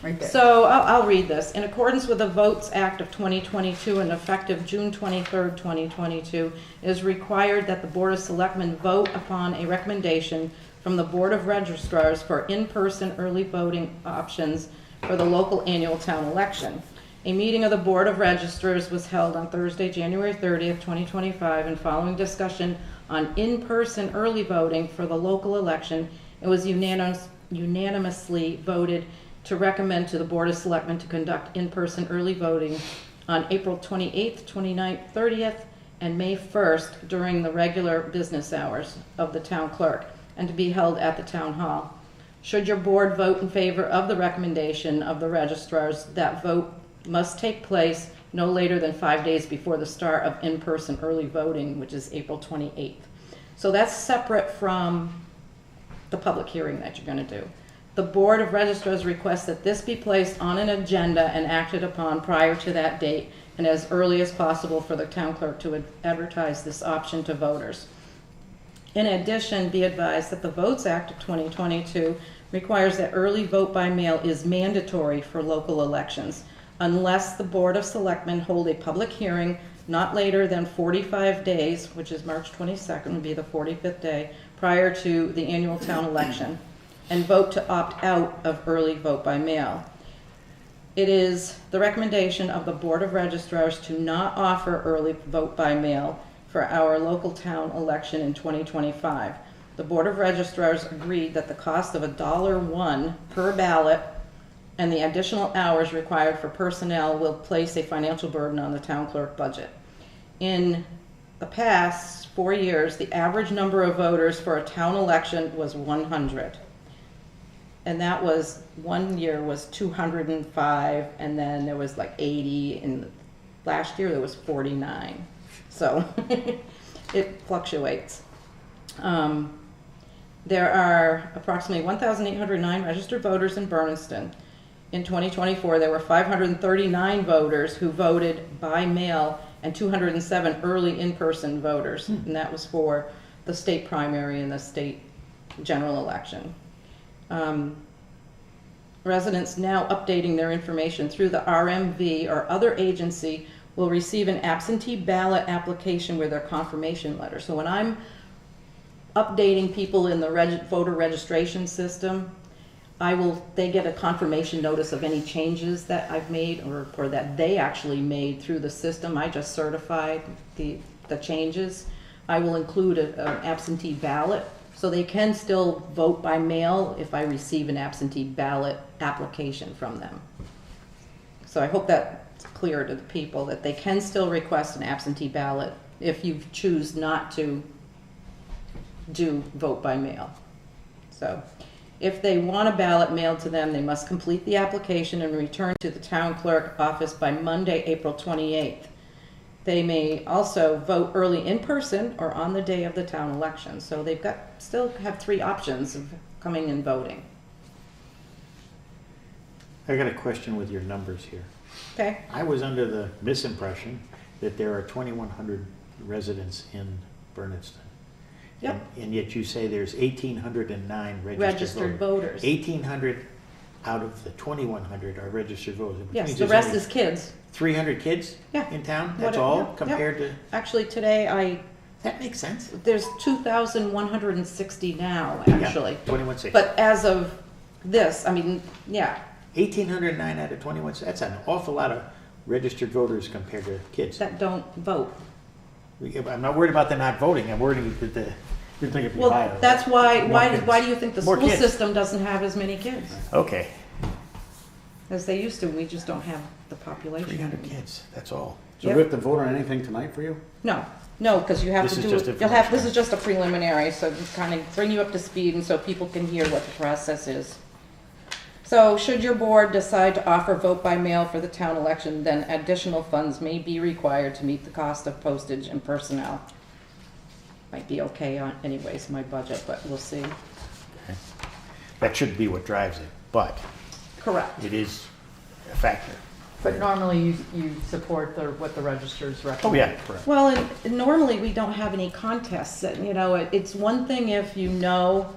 right there. So I'll read this. In accordance with the Votes Act of 2022 and effective June 23rd, 2022, it is required that the Board of Selectmen vote upon a recommendation from the Board of Registrars for in-person early voting options for the local annual town election. A meeting of the Board of Registrars was held on Thursday, January 30th, 2025, and following discussion on in-person early voting for the local election, it was unanimously voted to recommend to the Board of Selectmen to conduct in-person early voting on April 28th, 29th, 30th, and May 1st during the regular business hours of the town clerk, and to be held at the town hall. Should your board vote in favor of the recommendation of the registrars, that vote must take place no later than 5 days before the start of in-person early voting, which is April 28th. So that's separate from the public hearing that you're going to do. The Board of Registrars requests that this be placed on an agenda and acted upon prior to that date and as early as possible for the town clerk to advertise this option to voters. In addition, be advised that the Votes Act of 2022 requires that early vote by mail is mandatory for local elections. unless the Board of Selectmen hold a public hearing not later than 45 days, which is March 22nd, would be the 45th day, prior to the annual town election, and vote to opt out of early vote by mail. It is the recommendation of the Board of Registrars to not offer early vote by mail for our local town election in 2025. The Board of Registrars agreed that the cost of $1 per ballot and the additional hours required for personnel will place a financial burden on the town clerk budget. In the past 4 years, the average number of voters for a town election was 100. And that was, one year was 205, and then there was like 80, and last year there was 49. So it fluctuates. There are approximately 1,809 registered voters in Bernardston. In 2024, there were 539 voters who voted by mail and 207 early in-person voters, and that was for the state primary and the state general election. Residents now updating their information through the RMV or other agency will receive an absentee ballot application with their confirmation letter. So when I'm updating people in the voter registration system, they get a confirmation notice of any changes that I've made or that they actually made through the system. I just certified the changes. I will include an absentee ballot, so they can still vote by mail if I receive an absentee ballot application from them. So I hope that's clear to the people that they can still request an absentee ballot if you choose not to do vote by mail. So if they want a ballot mailed to them, they must complete the application and return to the town clerk office by Monday, April 28th. They may also vote early in person or on the day of the town election. So they've still have 3 options of coming and voting. I got a question with your numbers here. Okay. I was under the misimpression that there are 2,100 residents in Bernardston. Yep. And yet you say there's 1,809 Registered voters. 1,800 out of the 2,100 are registered voters. Which Yes, means the there's rest only is kids. 300 kids Yeah. in town? What That's it- all yeah, compared to, Actually, today that makes sense. there's 2,160 now, Yeah, actually. 21,600. But as of this, I mean, yeah, 1,809 out of 21, that's an awful lot of registered voters compared to kids. that don't vote. I'm not worried about them not voting, I'm worried that You'd think it'd be Well, higher. that's why, More kids. why do you think the More school kids. system doesn't have as many kids Okay, as they used to? We just don't have the population. 300 kids, that's all. So Yep. we have to vote on anything tonight for you? No, because you have This to is do, just you'll have, information. this is just a preliminary, so to kind of bring you up to speed and so people can hear what the process is. So should your board decide to offer vote by mail for the town election, then additional funds may be required to meet the cost of postage and personnel. Might be okay on anyways, my budget, but we'll see. That shouldn't be what drives it, but Correct. it is a factor. But normally you support what the registers recommend. Oh, yeah, correct. Well, and normally we don't have any contests. You know, it's one thing if you know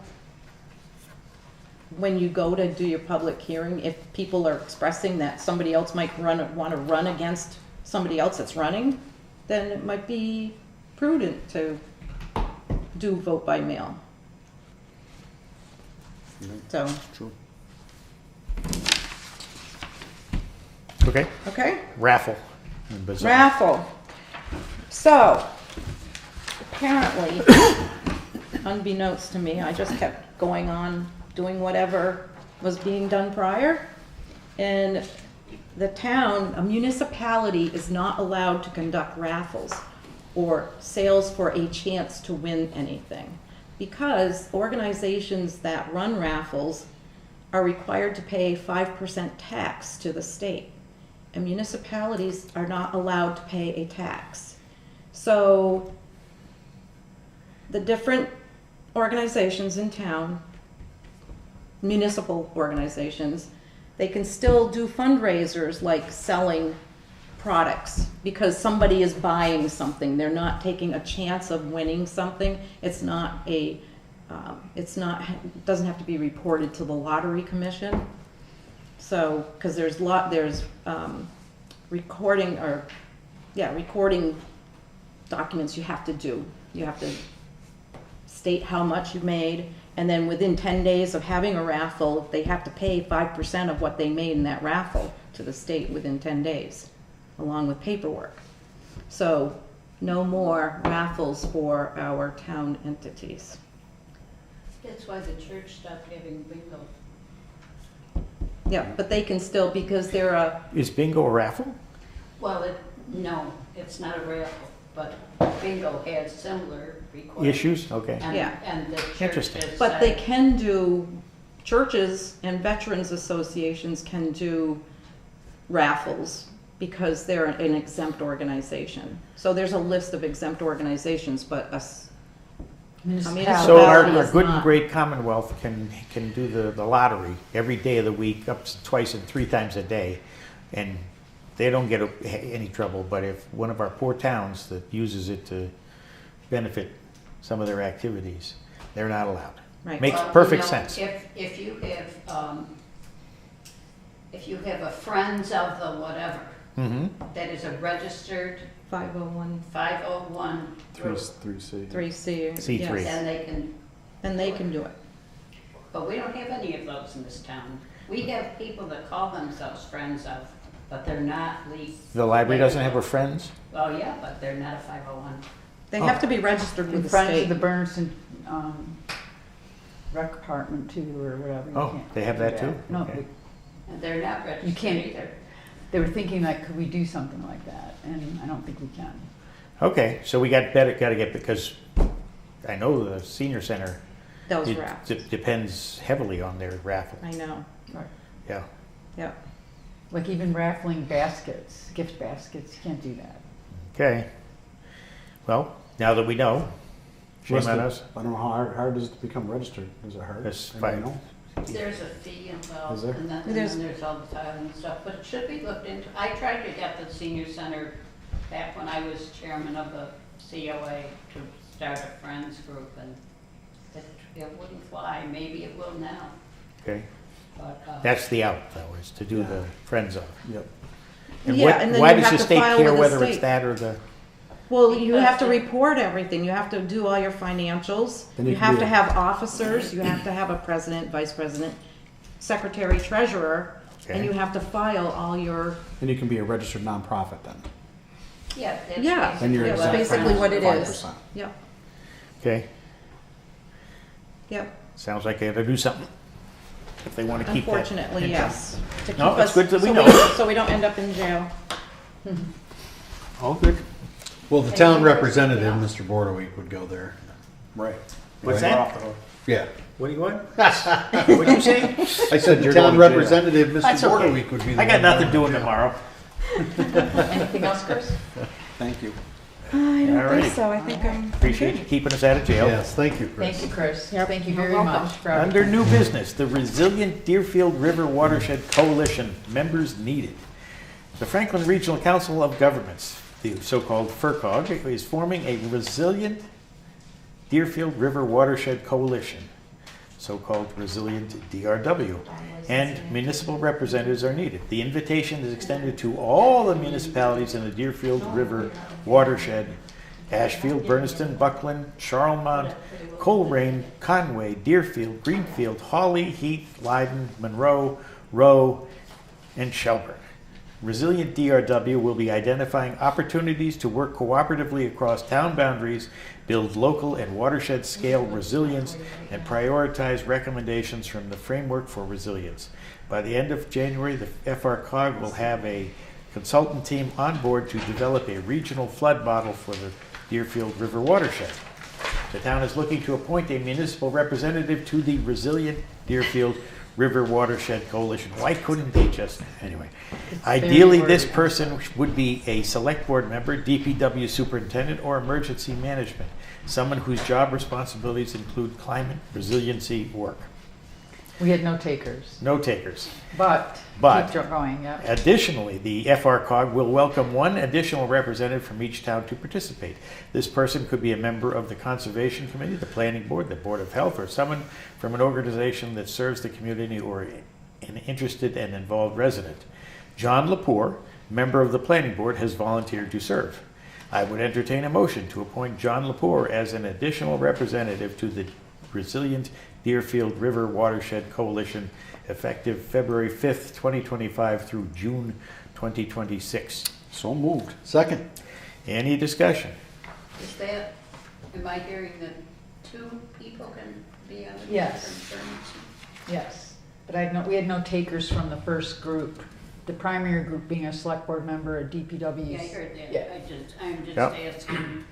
when you go to do your public hearing, if people are expressing that somebody else might want to run against somebody else that's running, then it might be prudent to do vote by mail. So, True. Okay, okay? raffle. and bazaar. Raffle. So, apparently, unbeknownst to me, I just kept going on doing whatever was being done prior. And the town, a municipality, is not allowed to conduct raffles or sales for a chance to win anything, because organizations that run raffles are required to pay 5% tax to the state, and municipalities are not allowed to pay a tax. So the different organizations in town, municipal organizations, they can still do fundraisers like selling products because somebody is buying something. They're not taking a chance of winning something. It's not doesn't have to be reported to the lottery commission. So, because there's recording recording documents you have to do. You have to state how much you made, and then within 10 days of having a raffle, they have to pay 5% of what they made in that raffle to the state within 10 days, along with paperwork. So, no more raffles for our town entities. That's why the church stopped having bingo. Yeah, but they can still, because they're a, Is bingo a raffle? Well, no, it's not a raffle, but bingo has similar requirements. Issues? Okay. Yeah. And the church Interesting. has but they said- can do, churches and veterans associations can do raffles because they're an exempt organization. So there's a list of exempt organizations, but us, Municipality So our Municipality is good and not. great Commonwealth can do the lottery every day of the week, up to twice and 3 times a day, and they don't get any trouble. But if one of our poor towns that uses it to benefit some of their activities, they're not allowed. Right. Makes Well, perfect you know, sense. If you have a Friends of the whatever, Mm-hmm. that is a registered 501, 501 group, 3C. 3C. C3. yes. and they can, do it. but we don't have any of those in this town. We have people that call themselves Friends of, but they're not The library doesn't have a Friends? Well, yeah, but they're not a 501. They have to be registered with In the front state. of the Bernardston rec department too, or whatever. You Oh, can't they have do that too? No, Okay. And they're not registered can't- either. they were thinking like, could we do something like that? And I don't think we can. Okay, so we got to get, because I know the senior center, Those it raffles. depends heavily on their raffle. I know, Yeah. yeah. Like even raffling baskets, gift baskets, you can't do that. Okay. Well, now that we know, shame on us. I don't know how hard is it to become registered? Is it hard? It's Anybody fine. know? There's a fee involved, Is there? and then there's all the tiling and stuff, but it should be looked into. I tried to get the senior center back when I was chairman of the COA to start a Friends group, and it wouldn't fly. Maybe it will now, Okay. but. That's the out, though, is to do the Friends of. Yep. And Yeah, and then why you does have the to state file care with the whether it's state. that or the? Well, you have to Because- report everything. You have to do all your financials. Then You you can have be to a- have officers. You have to have a president, vice president, secretary, treasurer, and Okay. you have to file all your, Then you can be a registered nonprofit then. Yeah, that's yeah, Then you're that's exempt basically from what it is. 5%. Yep, Okay, yep. sounds like they have to do something if they want to keep that. Unfortunately, income. yes. To keep No, it's us- good that we so know. So we don't end up in jail. All good. Well, the town representative, Mr. Bordeweek, would go there. Right. What's Right. that? Off the hook. Yeah. What do you want? What do you say? I said the You're town going to jail. representative, Mr. That's okay. Bordeweek, would be the I got one nothing going doing to jail. tomorrow. Anything else, Chris? Thank you. I don't Alrighty. think so. I think I'm. Appreciate you keeping us out of jail. Yes, thank you, Chris. Thank you, Chris. Yep, Thank you you're very welcome. much for Under everything. new business, the Resilient Deerfield River Watershed Coalition, members needed. The Franklin Regional Council of Governments, the so-called FERCOG, is forming a Resilient Deerfield River Watershed Coalition, so-called Resilient DRW, and municipal representatives are needed. The invitation is extended to all the municipalities in the Deerfield River watershed: Ashfield, Bernardston, Buckland, Charlemont, Coleraine, Conway, Deerfield, Greenfield, Hawley, Heath, Leiden, Monroe, Rowe, and Shelburne. Resilient DRW will be identifying opportunities to work cooperatively across town boundaries, build local and watershed scale resilience, and prioritize recommendations from the Framework for Resilience. By the end of January, the FRCOG will have a consultant team on board to develop a regional flood model for the Deerfield River watershed. The town is looking to appoint a municipal representative to the Resilient Deerfield River Watershed Coalition. Why couldn't they just, anyway. Ideally, this wordy. person would be a select board member, DPW superintendent, or emergency management. Someone whose job responsibilities include climate resiliency work. We had no takers, No takers. but But- keep going, yeah. Additionally, the FRCOG will welcome one additional representative from each town to participate. This person could be a member of the Conservation Committee, the Planning Board, the Board of Health, or someone from an organization that serves the community or an interested and involved resident. John Lepore, member of the planning board, has volunteered to serve. I would entertain a motion to appoint John Lepore as an additional representative to the Resilient Deerfield River Watershed Coalition effective February 5th, 2025 through June 2026. So moved. Second. Any discussion? Is that, am I hearing that 2 people can be on the Yes. different terms? Yes, but we had no takers from the first group. The primary group being a select board member, a DPW. Yeah, I heard that. Yeah. I'm just Yep. asking,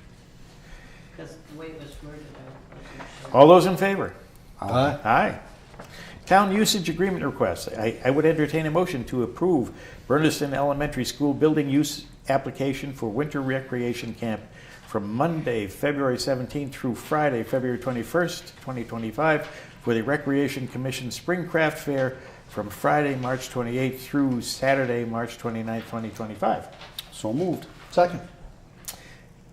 because the way it was worded, I wasn't sure. All those in favor? Aye. Aye. Town usage agreement requests. I would entertain a motion to approve Bernardston Elementary School building use application for winter recreation camp from Monday, February 17th through Friday, February 21st, 2025 for the Recreation Commission Spring Craft Fair from Friday, March 28th through Saturday, March 29th, 2025. So moved. Second.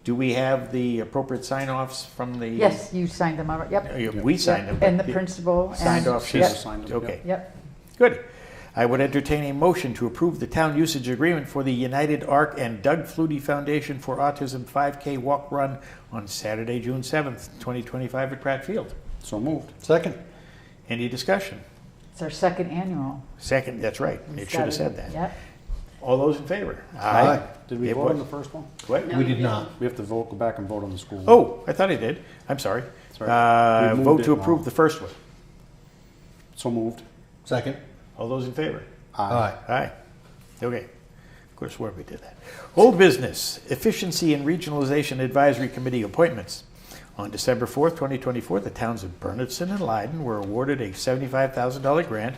Do we have the appropriate sign-offs from the? Yes, you signed them, out. Yep. We signed them. And the but principal. Signed and- off. She's She's- signed them, Okay. Yep, Good. I would entertain a motion to approve the town usage agreement for the United Arc and Doug Flutie Foundation for Autism 5K Walk Run on Saturday, June 7th, 2025 at Pratt Field. So moved. Second. Any discussion? it's our second annual. Second, that's right. It should have said that. Yep. All those in favor? Aye. Did we It vote on was. the first one? What? No, We you did not. We have to vote, go back and vote on the school. Oh, I thought I did. I'm sorry. That's right. We moved Vote it to now. approve the first one. So moved. Second. All those in favor? Aye. Aye. Okay. Of course, where we did that. Old business, Efficiency and Regionalization Advisory Committee appointments. On December 4th, 2024, the towns of Bernardston and Leiden were awarded a $75,000 grant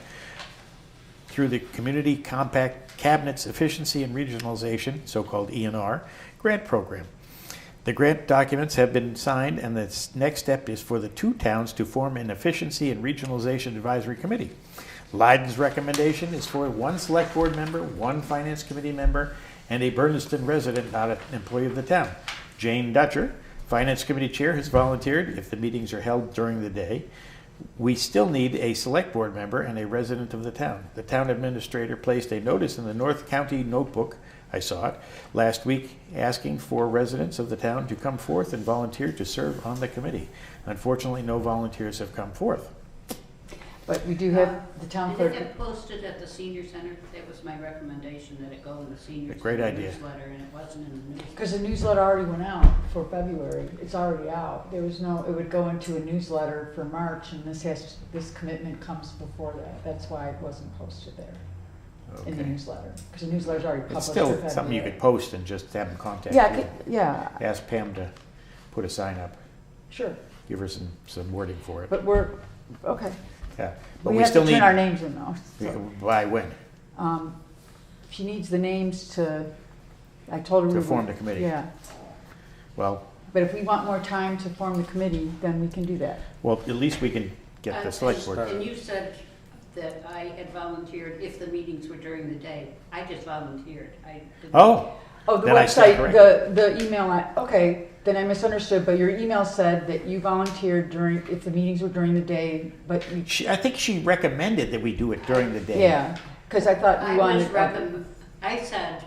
through the Community Compact Cabinet's Efficiency and Regionalization, so-called ENR, grant program. The grant documents have been signed, and the next step is for the 2 towns to form an Efficiency and Regionalization Advisory Committee. Leiden's recommendation is for 1 select board member, 1 finance committee member, and a Bernardston resident not an employee of the town. Jane Dutcher, finance committee chair, has volunteered if the meetings are held during the day. We still need a select board member and a resident of the town. The town administrator placed a notice in the North County Notebook, I saw it, last week asking for residents of the town to come forth and volunteer to serve on the committee. Unfortunately, no volunteers have come forth. But we do have the town Did clerk. it get posted at the senior center? That was my recommendation, that it go in the senior A great center idea. newsletter, and it wasn't in the newsletter. Because the newsletter already went out for February. It's already out. There was no, it would go into a newsletter for March, and this commitment comes before that. That's why it wasn't posted there in the Okay. newsletter. Because the newsletter's already It's published for still February. something you could post and just have them contact Yeah, you. yeah, Ask Pam to put a sign up, sure. give her some wording for it. But we're, okay. Yeah, but We we have still to need. turn our names in though. so. By when? She needs the names to, I told her. To we form would- the committee. Yeah, Well, but if we want more time to form the committee, then we can do that. at least we can get the select board. And you said that I had volunteered if the meetings were during the day. I just volunteered. I didn't. Oh, Oh, the Then I stand website, the email, okay, then I misunderstood, but your email said that you volunteered during, if the meetings were during the day, but you, I think she recommended that we do it during the day. yeah, because I thought I you was wanted. I said,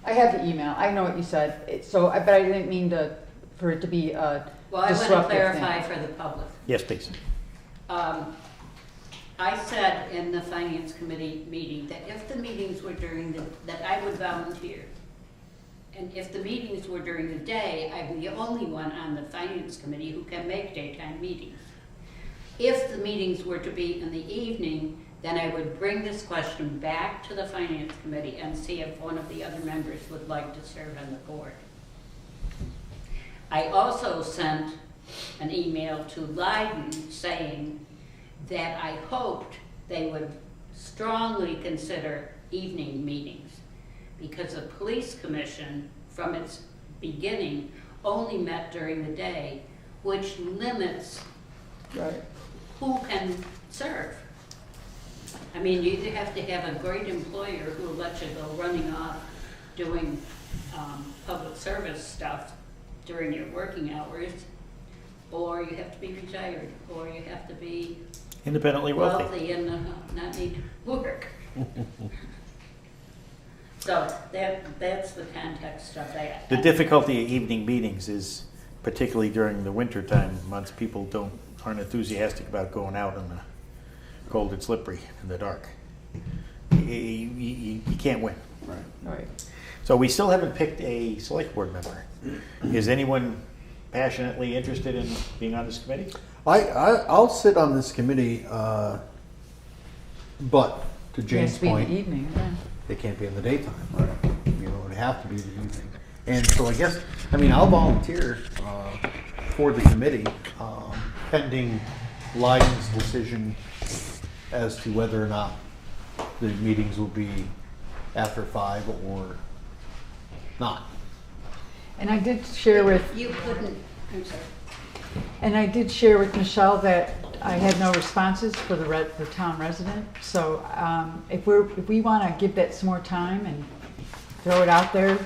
I have the email, I know what you said, but I didn't mean for it to be a well, I want to disruptive clarify thing. for the public. Yes, please. I said in the finance committee meeting that if the meetings were that I would volunteer. And if the meetings were during the day, I'm the only one on the finance committee who can make daytime meetings. If the meetings were to be in the evening, then I would bring this question back to the finance committee and see if one of the other members would like to serve on the board. I also sent an email to Leiden saying that I hoped they would strongly consider evening meetings, because the police commission, from its beginning, only met during the day, which limits Right. who can serve. I mean, you either have to have a great employer who will let you go running off doing public service stuff during your working hours, or you have to be retired, or you have to be Independently wealthy. wealthy and not need to work. So that's the context of that. The difficulty of evening meetings is particularly during the winter time months, people aren't enthusiastic about going out in the cold and slippery in the dark. You can't win. Right. Right. So we still haven't picked a select board member. Is anyone passionately interested in being on this committee? I'll sit on this committee, but to It has Jane's to be in the point, evening, yeah. they can't be in the daytime. You know, it would have to be the evening. And so I guess, I mean, I'll volunteer for the committee, pending Lyden's decision as to whether or not the meetings will be after 5 or not. And I did share with, You couldn't, I'm sorry. and I did share with Michelle that I had no responses for the town resident. So if we want to give that some more time and throw it out there.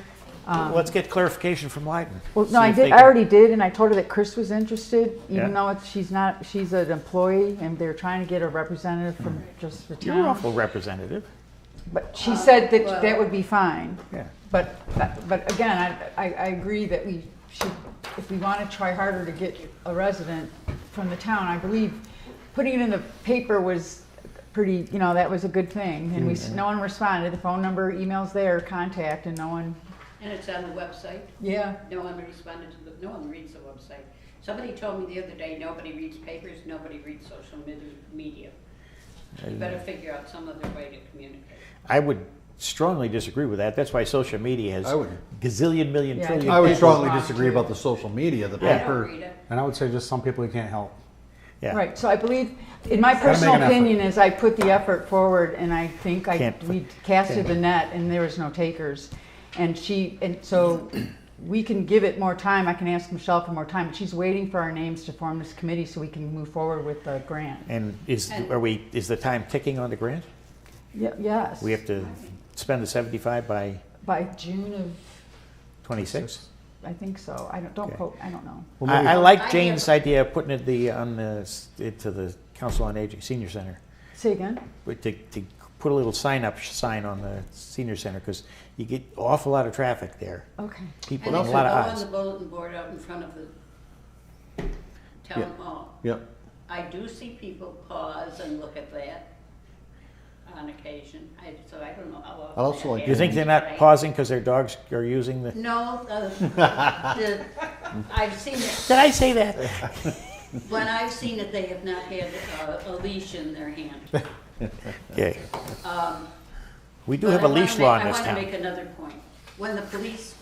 Let's get clarification from Leiden. Well, See no, I if they did. I can- already did, and I told her that Chris was interested, Yeah. even though she's not. She's an employee, and they're trying to get a representative from just the You're an town. awful representative. But she said that well- that would be fine. Yeah. But again, I agree that we should, if we want to try harder to get a resident from the town, I believe putting it in the paper was pretty, that was a good thing. And no one responded. The phone number, emails there, contact, and no one. And it's on the website. Yeah. No one responded to no one reads the website. Somebody told me the other day, nobody reads papers, nobody reads social media. You better figure out some other way to communicate. I would strongly disagree with that. That's why social media has I would- gazillion, million, Yeah, trillion. I would People strongly talk disagree to- about the social media, the I don't paper. read it. And I would say just some people you can't help. Yeah. Right, so I believe, in my make personal an effort. opinion, is I put the effort forward, and I think Can't put- we casted the net, and there was no takers. And so we can give it more time, I can ask Michelle for more time, but she's waiting for our names to form this committee so we can move forward with the grant. And is the time ticking on the grant? Yes. We have to spend the 75 by By June of, 26? I think so, I don't Okay. quote, I don't know. I like I Jane's have- idea of putting it to the Council on Aging Senior Center, Say again? but to put a little sign on the senior center, because you get an awful lot of traffic there. Okay. People And have if a you lot go of on eyes. the bulletin board out in front of the town hall, Yep. I do see people pause and look at that on occasion. So I don't know how often. I'd also that like- You think they're happens, not right? pausing because their dogs are using the... No, I've seen it. Did I say that? When I've seen it, they have not had a leash in their hand. Okay. Um, We do but have a I wanna leash law in I this want to town. make another point. When the police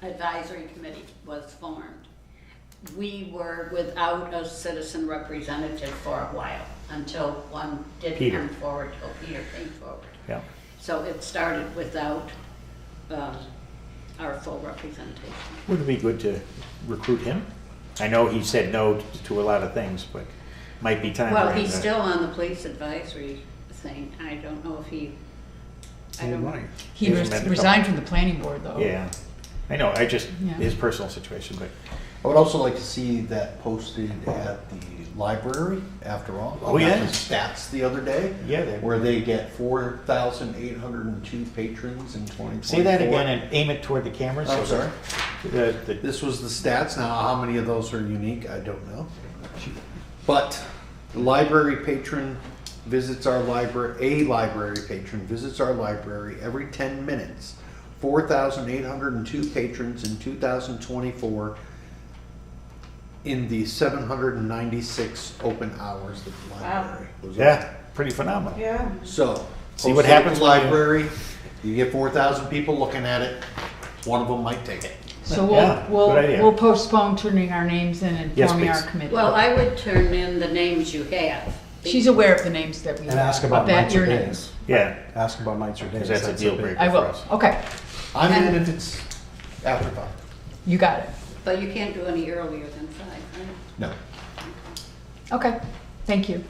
advisory committee was formed, we were without a citizen representative for a while, until one did Peter. come forward, till Peter came forward. Yeah. So it started without our full representation. Would it be good to recruit him? I know he said no to a lot of things, but might be time for Well, him he's to- still on the police advisory thing. I don't know if he, I don't. Right. He Hasn't been a resigned from the planning board, though. Yeah. I know, Yeah. his personal situation, but I would also like to see that posted at the library, after all. Oh, I got yeah. the stats the other day. Yeah, they- Where they get 4,802 patrons in 2024. say that again and aim it toward the camera. I'm sorry. The This was the stats. Now, how many of those are unique, I don't know. But the library patron visits our library, a library patron visits our library every 10 minutes. 4,802 patrons in 2024 in the 796 open hours that the library was open. Yeah, pretty phenomenal. Yeah. So, See what post it at happens the when you- library, you get 4,000 people looking at it, one of them might take it. So Yeah, good idea. we'll postpone turning our names in and Yes, forming our please. committee. Well, I would turn in the names you have. She's aware of the names that we. And ask about that nights or your days. names. Yeah, Ask about nights or days. because that's a deal big- breaker I for will, us. okay, I'm in if it's after 5. you got it. But you can't do any earlier than 5, right? No. Okay, thank you.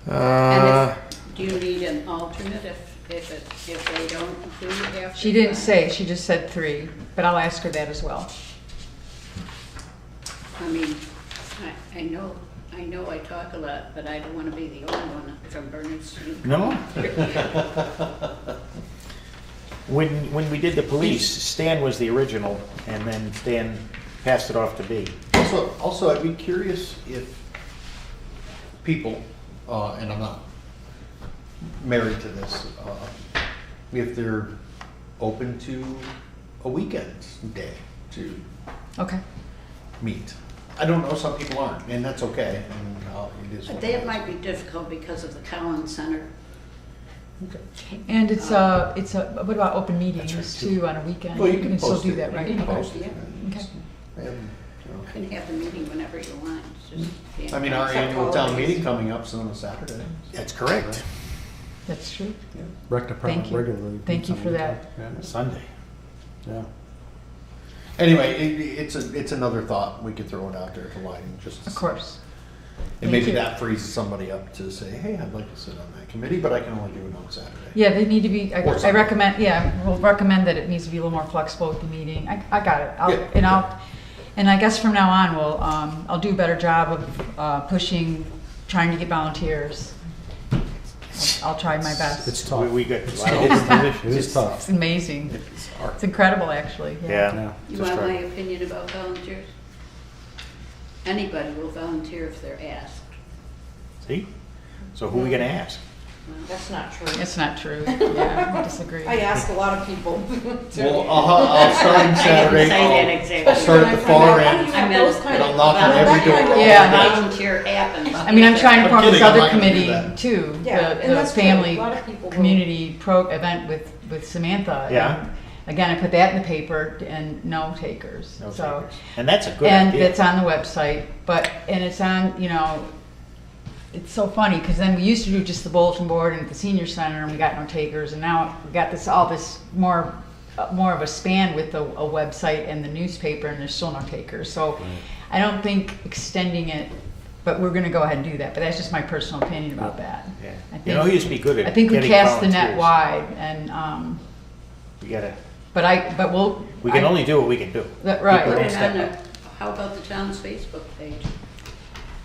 And do you need an alternate if they don't do it after? She didn't 5? say, she just said 3, but I'll ask her that as well. I mean, I know I know I talk a lot, but I don't want to be the only one from Bernardston. No? When we did the police, Stan was the original, and then Stan passed it off to B. Also, I'd be curious if people, and I'm not married to this, if they're open to a weekend day to Okay. meet. I don't know, some people aren't, and that's okay, and it is But what that it is. might be difficult because of the Collins Center. And it's what about open meetings too on a weekend? Well, you can still post do it. that, right? You can Okay. post it. Okay. And, You can have the meeting whenever you want. It's just I mean, our annual town meeting coming up is on a Saturday. That's correct. That's true. Rec department Thank you. regularly. Thank you for that. Sunday. Yeah. Anyway, it's another thought, we could throw it out there to lighting, just. Of course. And Thank maybe you. that frees somebody up to say, hey, I'd like to sit on that committee, but I can only do it on Saturday. Yeah, they need to be, Or I something. recommend, we'll recommend that it needs to be a little more flexible with the meeting. I got it. Yeah. And I guess from now on, I'll do a better job of pushing, trying to get volunteers. I'll try my best. It's tough. We got a lot of open It positions. is tough. It's amazing. It's incredible, actually. Yeah. Yeah. You Just want my right. opinion about volunteers? Anybody will volunteer if they're asked. See? So who are we gonna ask? That's not true. It's not true. Yeah, I disagree. I ask a lot of people. Well, I'll start on Saturday. I didn't say that I'll exactly. start at the far end. I meant Those kind and of- I'll knock on that every kind door. of- Yeah. Volunteer happens. I mean, I'm trying to I'm form this kidding, I'm other not gonna do committee that. too, Yeah, and the that's true. family A lot of people will. community event with Samantha. Yeah. And again, I put that in the paper and no takers. No So, takers. And that's a good and idea. it's on the website, and it's on, it's so funny because then we used to do just the bulletin board and at the senior center and we got no takers, and now we got all this more of a span with a website and the newspaper, and there's still no takers. So I don't think extending it, but we're going to go ahead and do that. But that's just my personal opinion about that. Yeah. I think, You know, he used to be good at I think we getting cast the net volunteers. wide, and We gotta, but we'll. we can only do what we can do. Right. People Put don't it step on up. how about the town's Facebook page?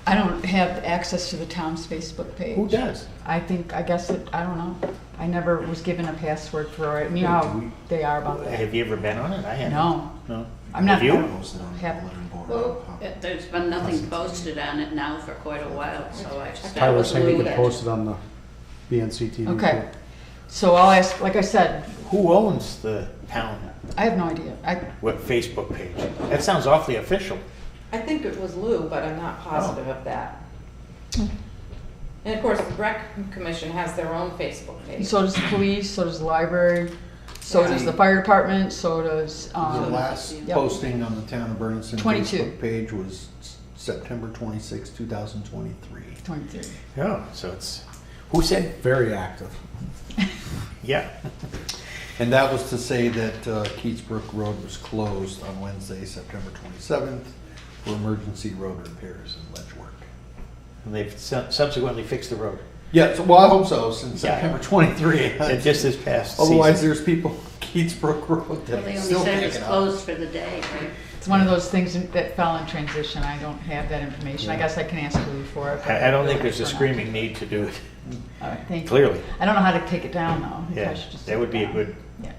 I don't have access to the town's Facebook page. Who does? I guess I don't know. I never was given a password for it. You know how they are about that. Have you ever been on it? I haven't. No. No. I'm not. Have you? Have- Well, there's been nothing posted on it now for quite a while, so I stopped Tyler was saying we doing could it. post it on the BNC TV. Okay. So I'll ask, like I said, Who owns the town, I have no idea. what Facebook page? That sounds awfully official. I think it was Lou, but I'm not positive of that. And of course, the rec commission has their own Facebook page. So does the police, so does the library, so does the fire department, so does, The last Yep. posting on the town of Bernardston 22. Facebook page was September 26, 2023. 23. Yeah, so it's, who said, Very active. yeah. And that was to say that Keatsbrook Road was closed on Wednesday, September 27th for emergency road repairs and ledge work. And they've subsequently fixed the road. Yeah, so, well, I hope so, since Yeah. September 23. And just this past Otherwise, season. there's people, Keatsbrook Road, Well, that they only still said can't it's get out. closed for the day, right? It's one of those things that fell in transition. I don't have that information. I guess I can ask Lou for it. but I don't think there's a for now. screaming need to do it, All right, thank you. clearly. I don't know how to take it down though. I think I Yeah, should just that take would it be a down. good, Yeah.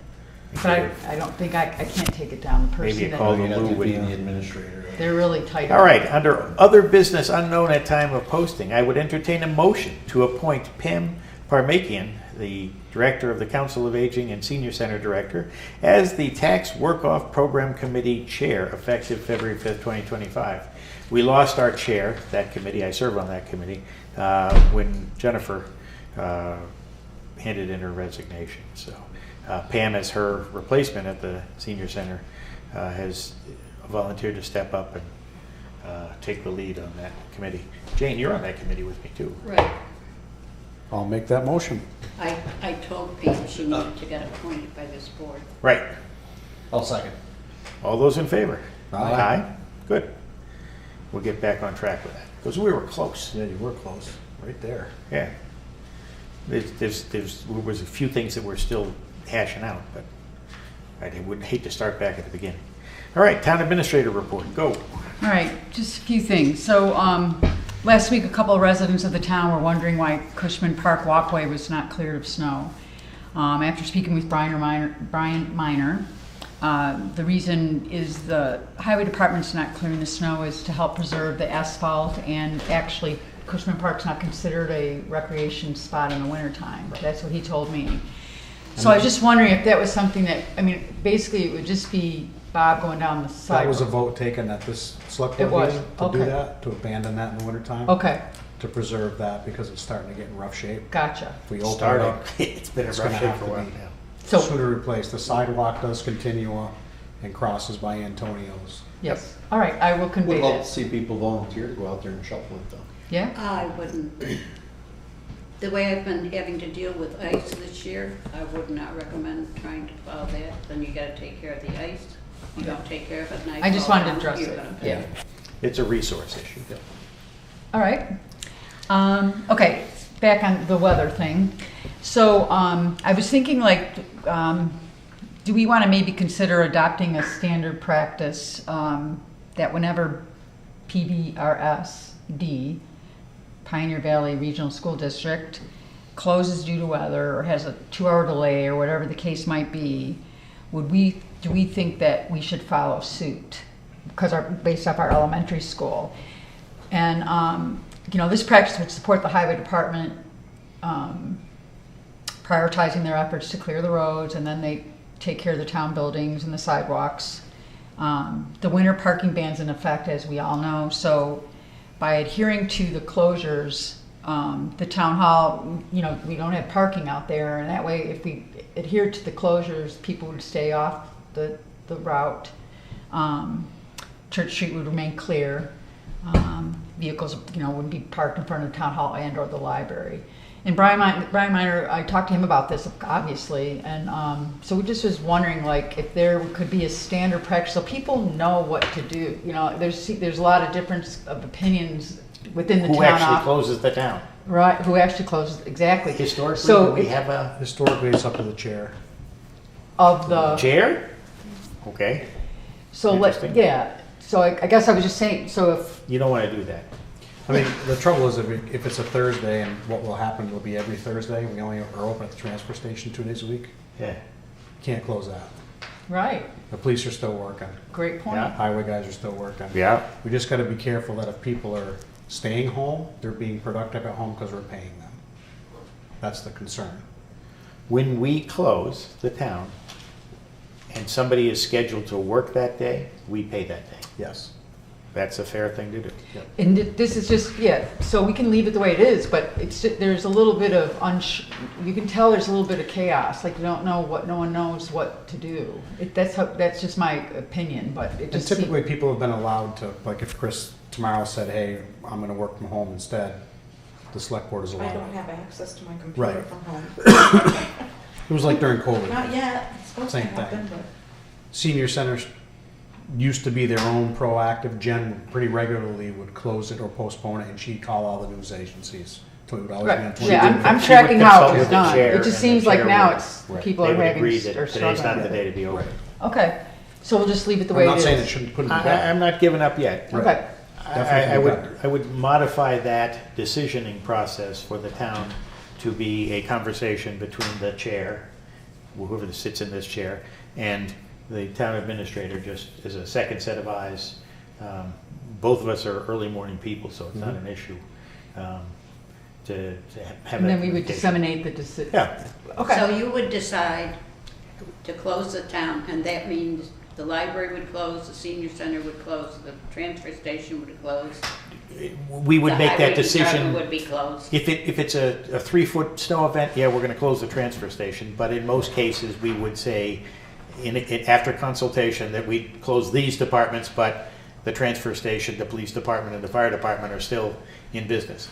But I don't think I can't take it down. The person maybe a that- call to You'd have Lou to would. be the administrator. They're really tight. All right, under other business unknown at time of posting, I would entertain a motion to appoint Pam Parmakian, the Director of the Council of Aging and Senior Center Director, as the Tax Work-Off Program Committee Chair, effective February 5th, 2025. We lost our chair, that committee, I serve on that committee, when Jennifer handed in her resignation. So Pam, as her replacement at the Senior Center, has volunteered to step up and take the lead on that committee. Jane, you're on that committee with me too. Right. I'll make that motion. I told Pam she needed to get appointed by this board. Right. I'll second. All those in favor? Aye. Good. We'll get back on track with that, because we were close. Yeah, you were close, right there. Yeah. There was a few things that we're still hashing out, but I would hate to start back at the beginning. All right, Town Administrator report, go. All right, just a few things. So Last week, a couple of residents of the town were wondering why Cushman Park walkway was not cleared of snow. After speaking with Brian Miner, the reason is the highway department's not clearing the snow is to help preserve the asphalt, and actually Cushman Park's not considered a recreation spot in the wintertime. That's what he told me. So I was just wondering if that was something that, I mean, basically it would just be Bob going down the sidewalk. That was a vote taken at this select It board was, meeting to okay. do that, to abandon that in the wintertime. Okay, To preserve that because it's starting to get in rough shape. gotcha. If we open it Starting. up, It's been a it's rough gonna shape have for to a while be now. So, sooner replaced. The sidewalk does continue and crosses by Antonio's. yes, all right, I will convey Would love to that. see people volunteer to go out there and shovel it though. Yeah? I wouldn't. The way I've been having to deal with ice this year, I would not recommend trying to plow that. Then you gotta take care of the ice. You don't take care of it, and I just wanted to address you're it, gonna pay. yeah. It's a resource issue. All right. Okay, back on the weather thing. So I was thinking, like, do we want to maybe consider adopting a standard practice that whenever PBRSD, Pioneer Valley Regional School District, closes due to weather or has a 2-hour delay or whatever the case might be, do we think that we should follow suit because based off our elementary school? And this practice would support the highway department prioritizing their efforts to clear the roads, and then they take care of the town buildings and the sidewalks. The winter parking ban's in effect, as we all know, so by adhering to the closures, the town hall, we don't have parking out there, and that way, if we adhere to the closures, people would stay off the route. Church Street would remain clear. Vehicles, wouldn't be parked in front of the town hall and or the library. And Brian Miner, I talked to him about this, obviously, and so we just was wondering, like, if there could be a standard practice so people know what to do. There's a lot of difference of opinions within the Who town. actually closes the town? Right, who actually closes, exactly. Historically, So do we it- have a Historically, it's up to the chair. Of the, chair? Okay, so let, Interesting. yeah, so I guess I was just saying, so if, you don't want to do that. I mean, the trouble is if it's a Thursday, and what will happen will be every Thursday, we only are open at the transfer station 2 days a week. Yeah. Can't close that. right, The police are still working. great point. Yeah. Highway guys are still working. Yeah. We just gotta be careful that if people are staying home, they're being productive at home because we're paying them. That's the concern. When we close the town and somebody is scheduled to work that day, we pay that day. Yes. That's a fair thing to do. And this is just, yeah, so we can leave it the way it is, but there's a little bit of, you can tell there's a little bit of chaos, like you don't know what, no one knows what to do. That's just my opinion, but it And just. typically, people have been allowed to, like if Chris tomorrow said, hey, I'm gonna work from home instead, the select board is I allowed. don't have access to my computer Right. from home. It was like during COVID. Not yet. It's supposed to Same thing. happen, but Senior centers used to be their own proactive. Jen pretty regularly would close it or postpone it, and she'd call all the news agencies. So it would always be on Right, 20. yeah, I'm She would tracking how consult it was with the done. chair, It just and the seems like chair now would- it's, Right. people They are would having, agree are that today's struggling not the with day it. to be open. Okay, so we'll just leave it the I'm way it not is. saying it shouldn't put it back. I'm not giving up yet. Right. Okay, Definitely better. I would modify that decisioning process for the town to be a conversation between the chair, whoever sits in this chair, and the town administrator, just as a second set of eyes. Both of us are early morning people, so it's not an issue to have. and that then we would communication. disseminate the decision. Yeah, So Okay, you would decide to close the town, and that means the library would close, the senior center would close, the transfer station would close. we would the make highway that decision. department would be closed. If it's a 3-foot snow event, yeah, we're gonna close the transfer station, but in most cases, we would say, after consultation, that we close these departments, but the transfer station, the police department, and the fire department are still in business.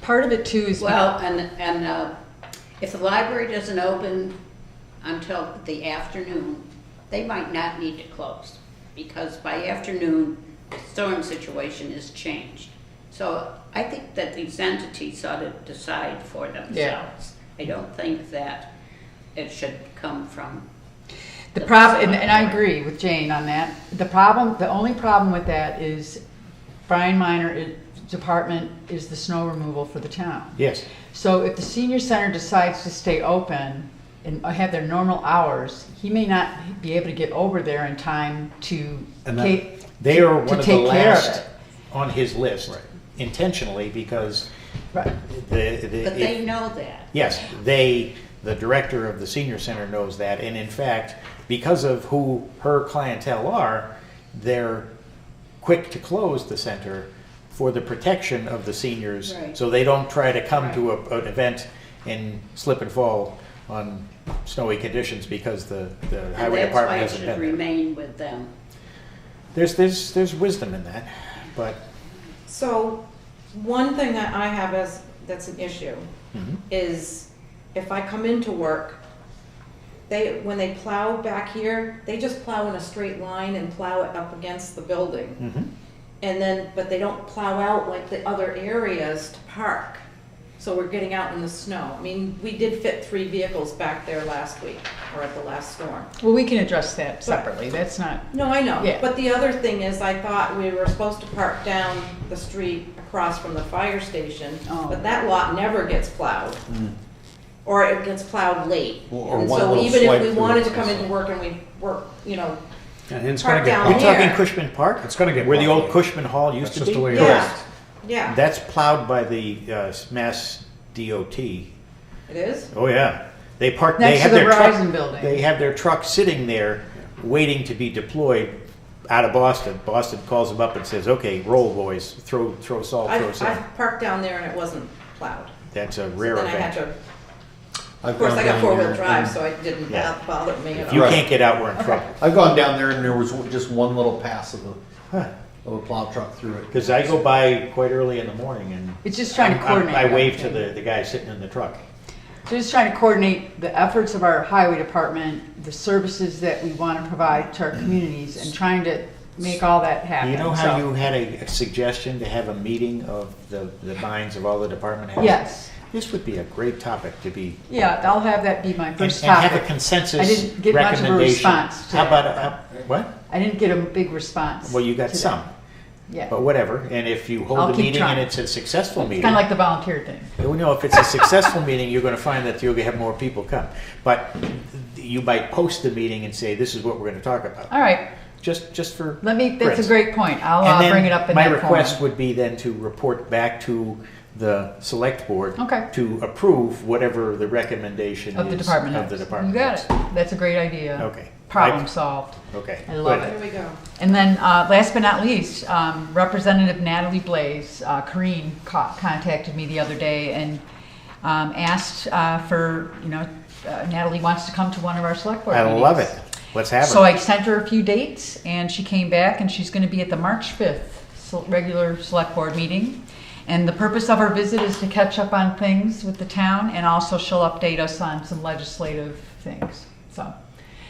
part of it too is. Well, and if the library doesn't open until the afternoon, they might not need to close, because by afternoon, the storm situation is changed. So I think that these entities ought to decide for themselves. I don't think that it should come from The problem, and I agree with Jane on that. The only problem with that is Brian Miner department is the snow removal for the town. Yes. So if the senior center decides to stay open and have their normal hours, he may not be able to get over there in time to And that- They are one of the take care of last it. on his list intentionally because Right. But they know that. yes, the director of the senior center knows that, and in fact, because of who her clientele are, they're quick to close the center for the protection of the seniors, Right. so they don't try to come to an event and slip and fall on snowy conditions because the highway And that's why department it hasn't should been there. remain with them. There's wisdom in that, but So, one thing that I have that's an issue mhm. is if I come into work, when they plow back here, they just plow in a straight line and plow it up against the building. Mhm. And then, but they don't plow out like the other areas to park. So we're getting out in the snow. I mean, we did fit 3 vehicles back there last week, or at the last storm. Well, we can address that separately. That's not, No, I know. Yeah. But the other thing is, I thought we were supposed to park down the street across from the fire station, Oh. but that lot never gets plowed. Or it gets plowed late. Or And one so little even if swipe we through wanted it. to come into work and we work, you know, And it's Park gonna get. down You're plowed. talking here. Cushman Park? It's gonna get Where the old plowed. Cushman Hall used That's to just be? the way it yeah, is. yeah, That's plowed by the Mass DOT. it is. Oh, yeah. They park, they next to have the their truck, Verizon building. they have their truck sitting there waiting to be deployed out of Boston. Boston calls them up and says, okay, roll boys, throw salt, throw sand. I've parked down there and it wasn't plowed. That's a So rare then I had event. to, of course, I got 4-wheel drive, so it didn't Yeah. bother me at If all. you Right. can't get out, we're in trouble. I've gone down there and there was just one little pass of Huh. a plow truck through it. Because I go by quite early in the morning and It's just trying to coordinate. I wave to everything. the guy sitting in the truck. So just trying to coordinate the efforts of our highway department, the services that we want to provide to our communities, and trying to make all that happen. You know how So- you had a suggestion to have a meeting of the minds of all the department heads? Yes. This would be a great topic to be, Yeah, I'll have that be my and first have a topic. consensus I didn't get much of a recommendation. response to How that. about, what? I didn't get a big response. Well, you got to that. some, Yeah. but whatever. And if you I'll hold a keep meeting trying. and it's a successful It's meeting, kind of like the volunteer thing. you know, if it's a successful meeting, you're going to find that you'll have more people come. But you might post the meeting and say, this is what we're going to talk about. All right, Just for. that's a Chris. great point. I'll And then bring it up in my that request forum. would be then to report back to the select board. Okay. To approve whatever the recommendation Of the is department of heads. the department You got heads. it. That's a great idea. Okay. Problem solved. Okay. I love good. it. There we go. And then, last but not least, Representative Natalie Blaze, Corrine, contacted me the other day and asked for, Natalie wants to come to one of our select board I meetings. love it. Let's have So it. I sent her a few dates, and she came back, and she's going to be at the March 5th regular select board meeting. And the purpose of her visit is to catch up on things with the town, and also she'll update us on some legislative things.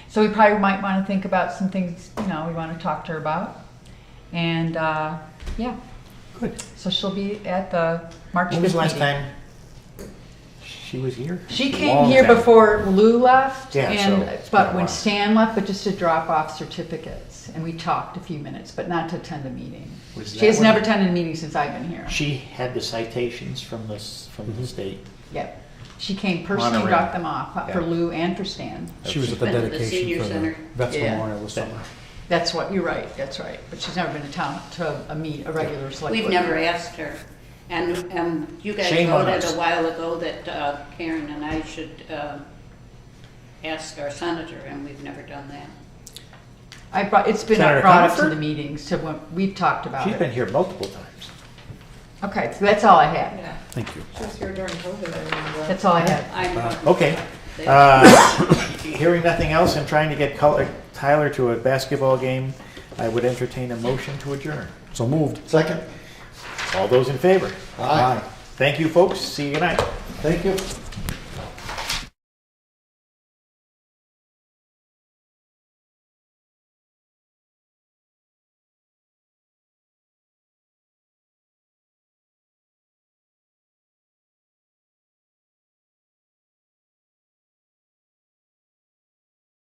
So we probably might want to think about some things, we want to talk to her about. And, yeah. Good. So she'll be at the March 5th When was the last meeting. time she was here? She came Long here time. before Lou left, Yeah, so and it's been a but when while. Stan left, but just to drop off certificates, and we talked a few minutes, but not to attend a meeting. Was She that has when- never attended a meeting since I've been here. She had the citations from the state. Yep. She came personally, Monorail. dropped them off for Yeah. Lou and for Stan. She was at the Been to the dedication senior for the center. Vets Yeah. Memorial this summer. That's what, you're right, that's right. But she's never been to town to a regular select We've board never meeting. asked her. And you guys Shame on voted us. a while ago that Karen and I should ask our senator, and we've never done that. It's been Senator brought up to Comerford? the meetings, to when we've talked about She's it. been here multiple times. Okay, so that's all I had. Yeah, Thank you. she was here during COVID, I remember. That's all I had. I'm Okay. Hearing nothing else and trying to get Tyler to a basketball game, I would entertain a motion to adjourn. So moved. Second? All those in favor? Aye. Thank you, folks. See you tonight. Thank you.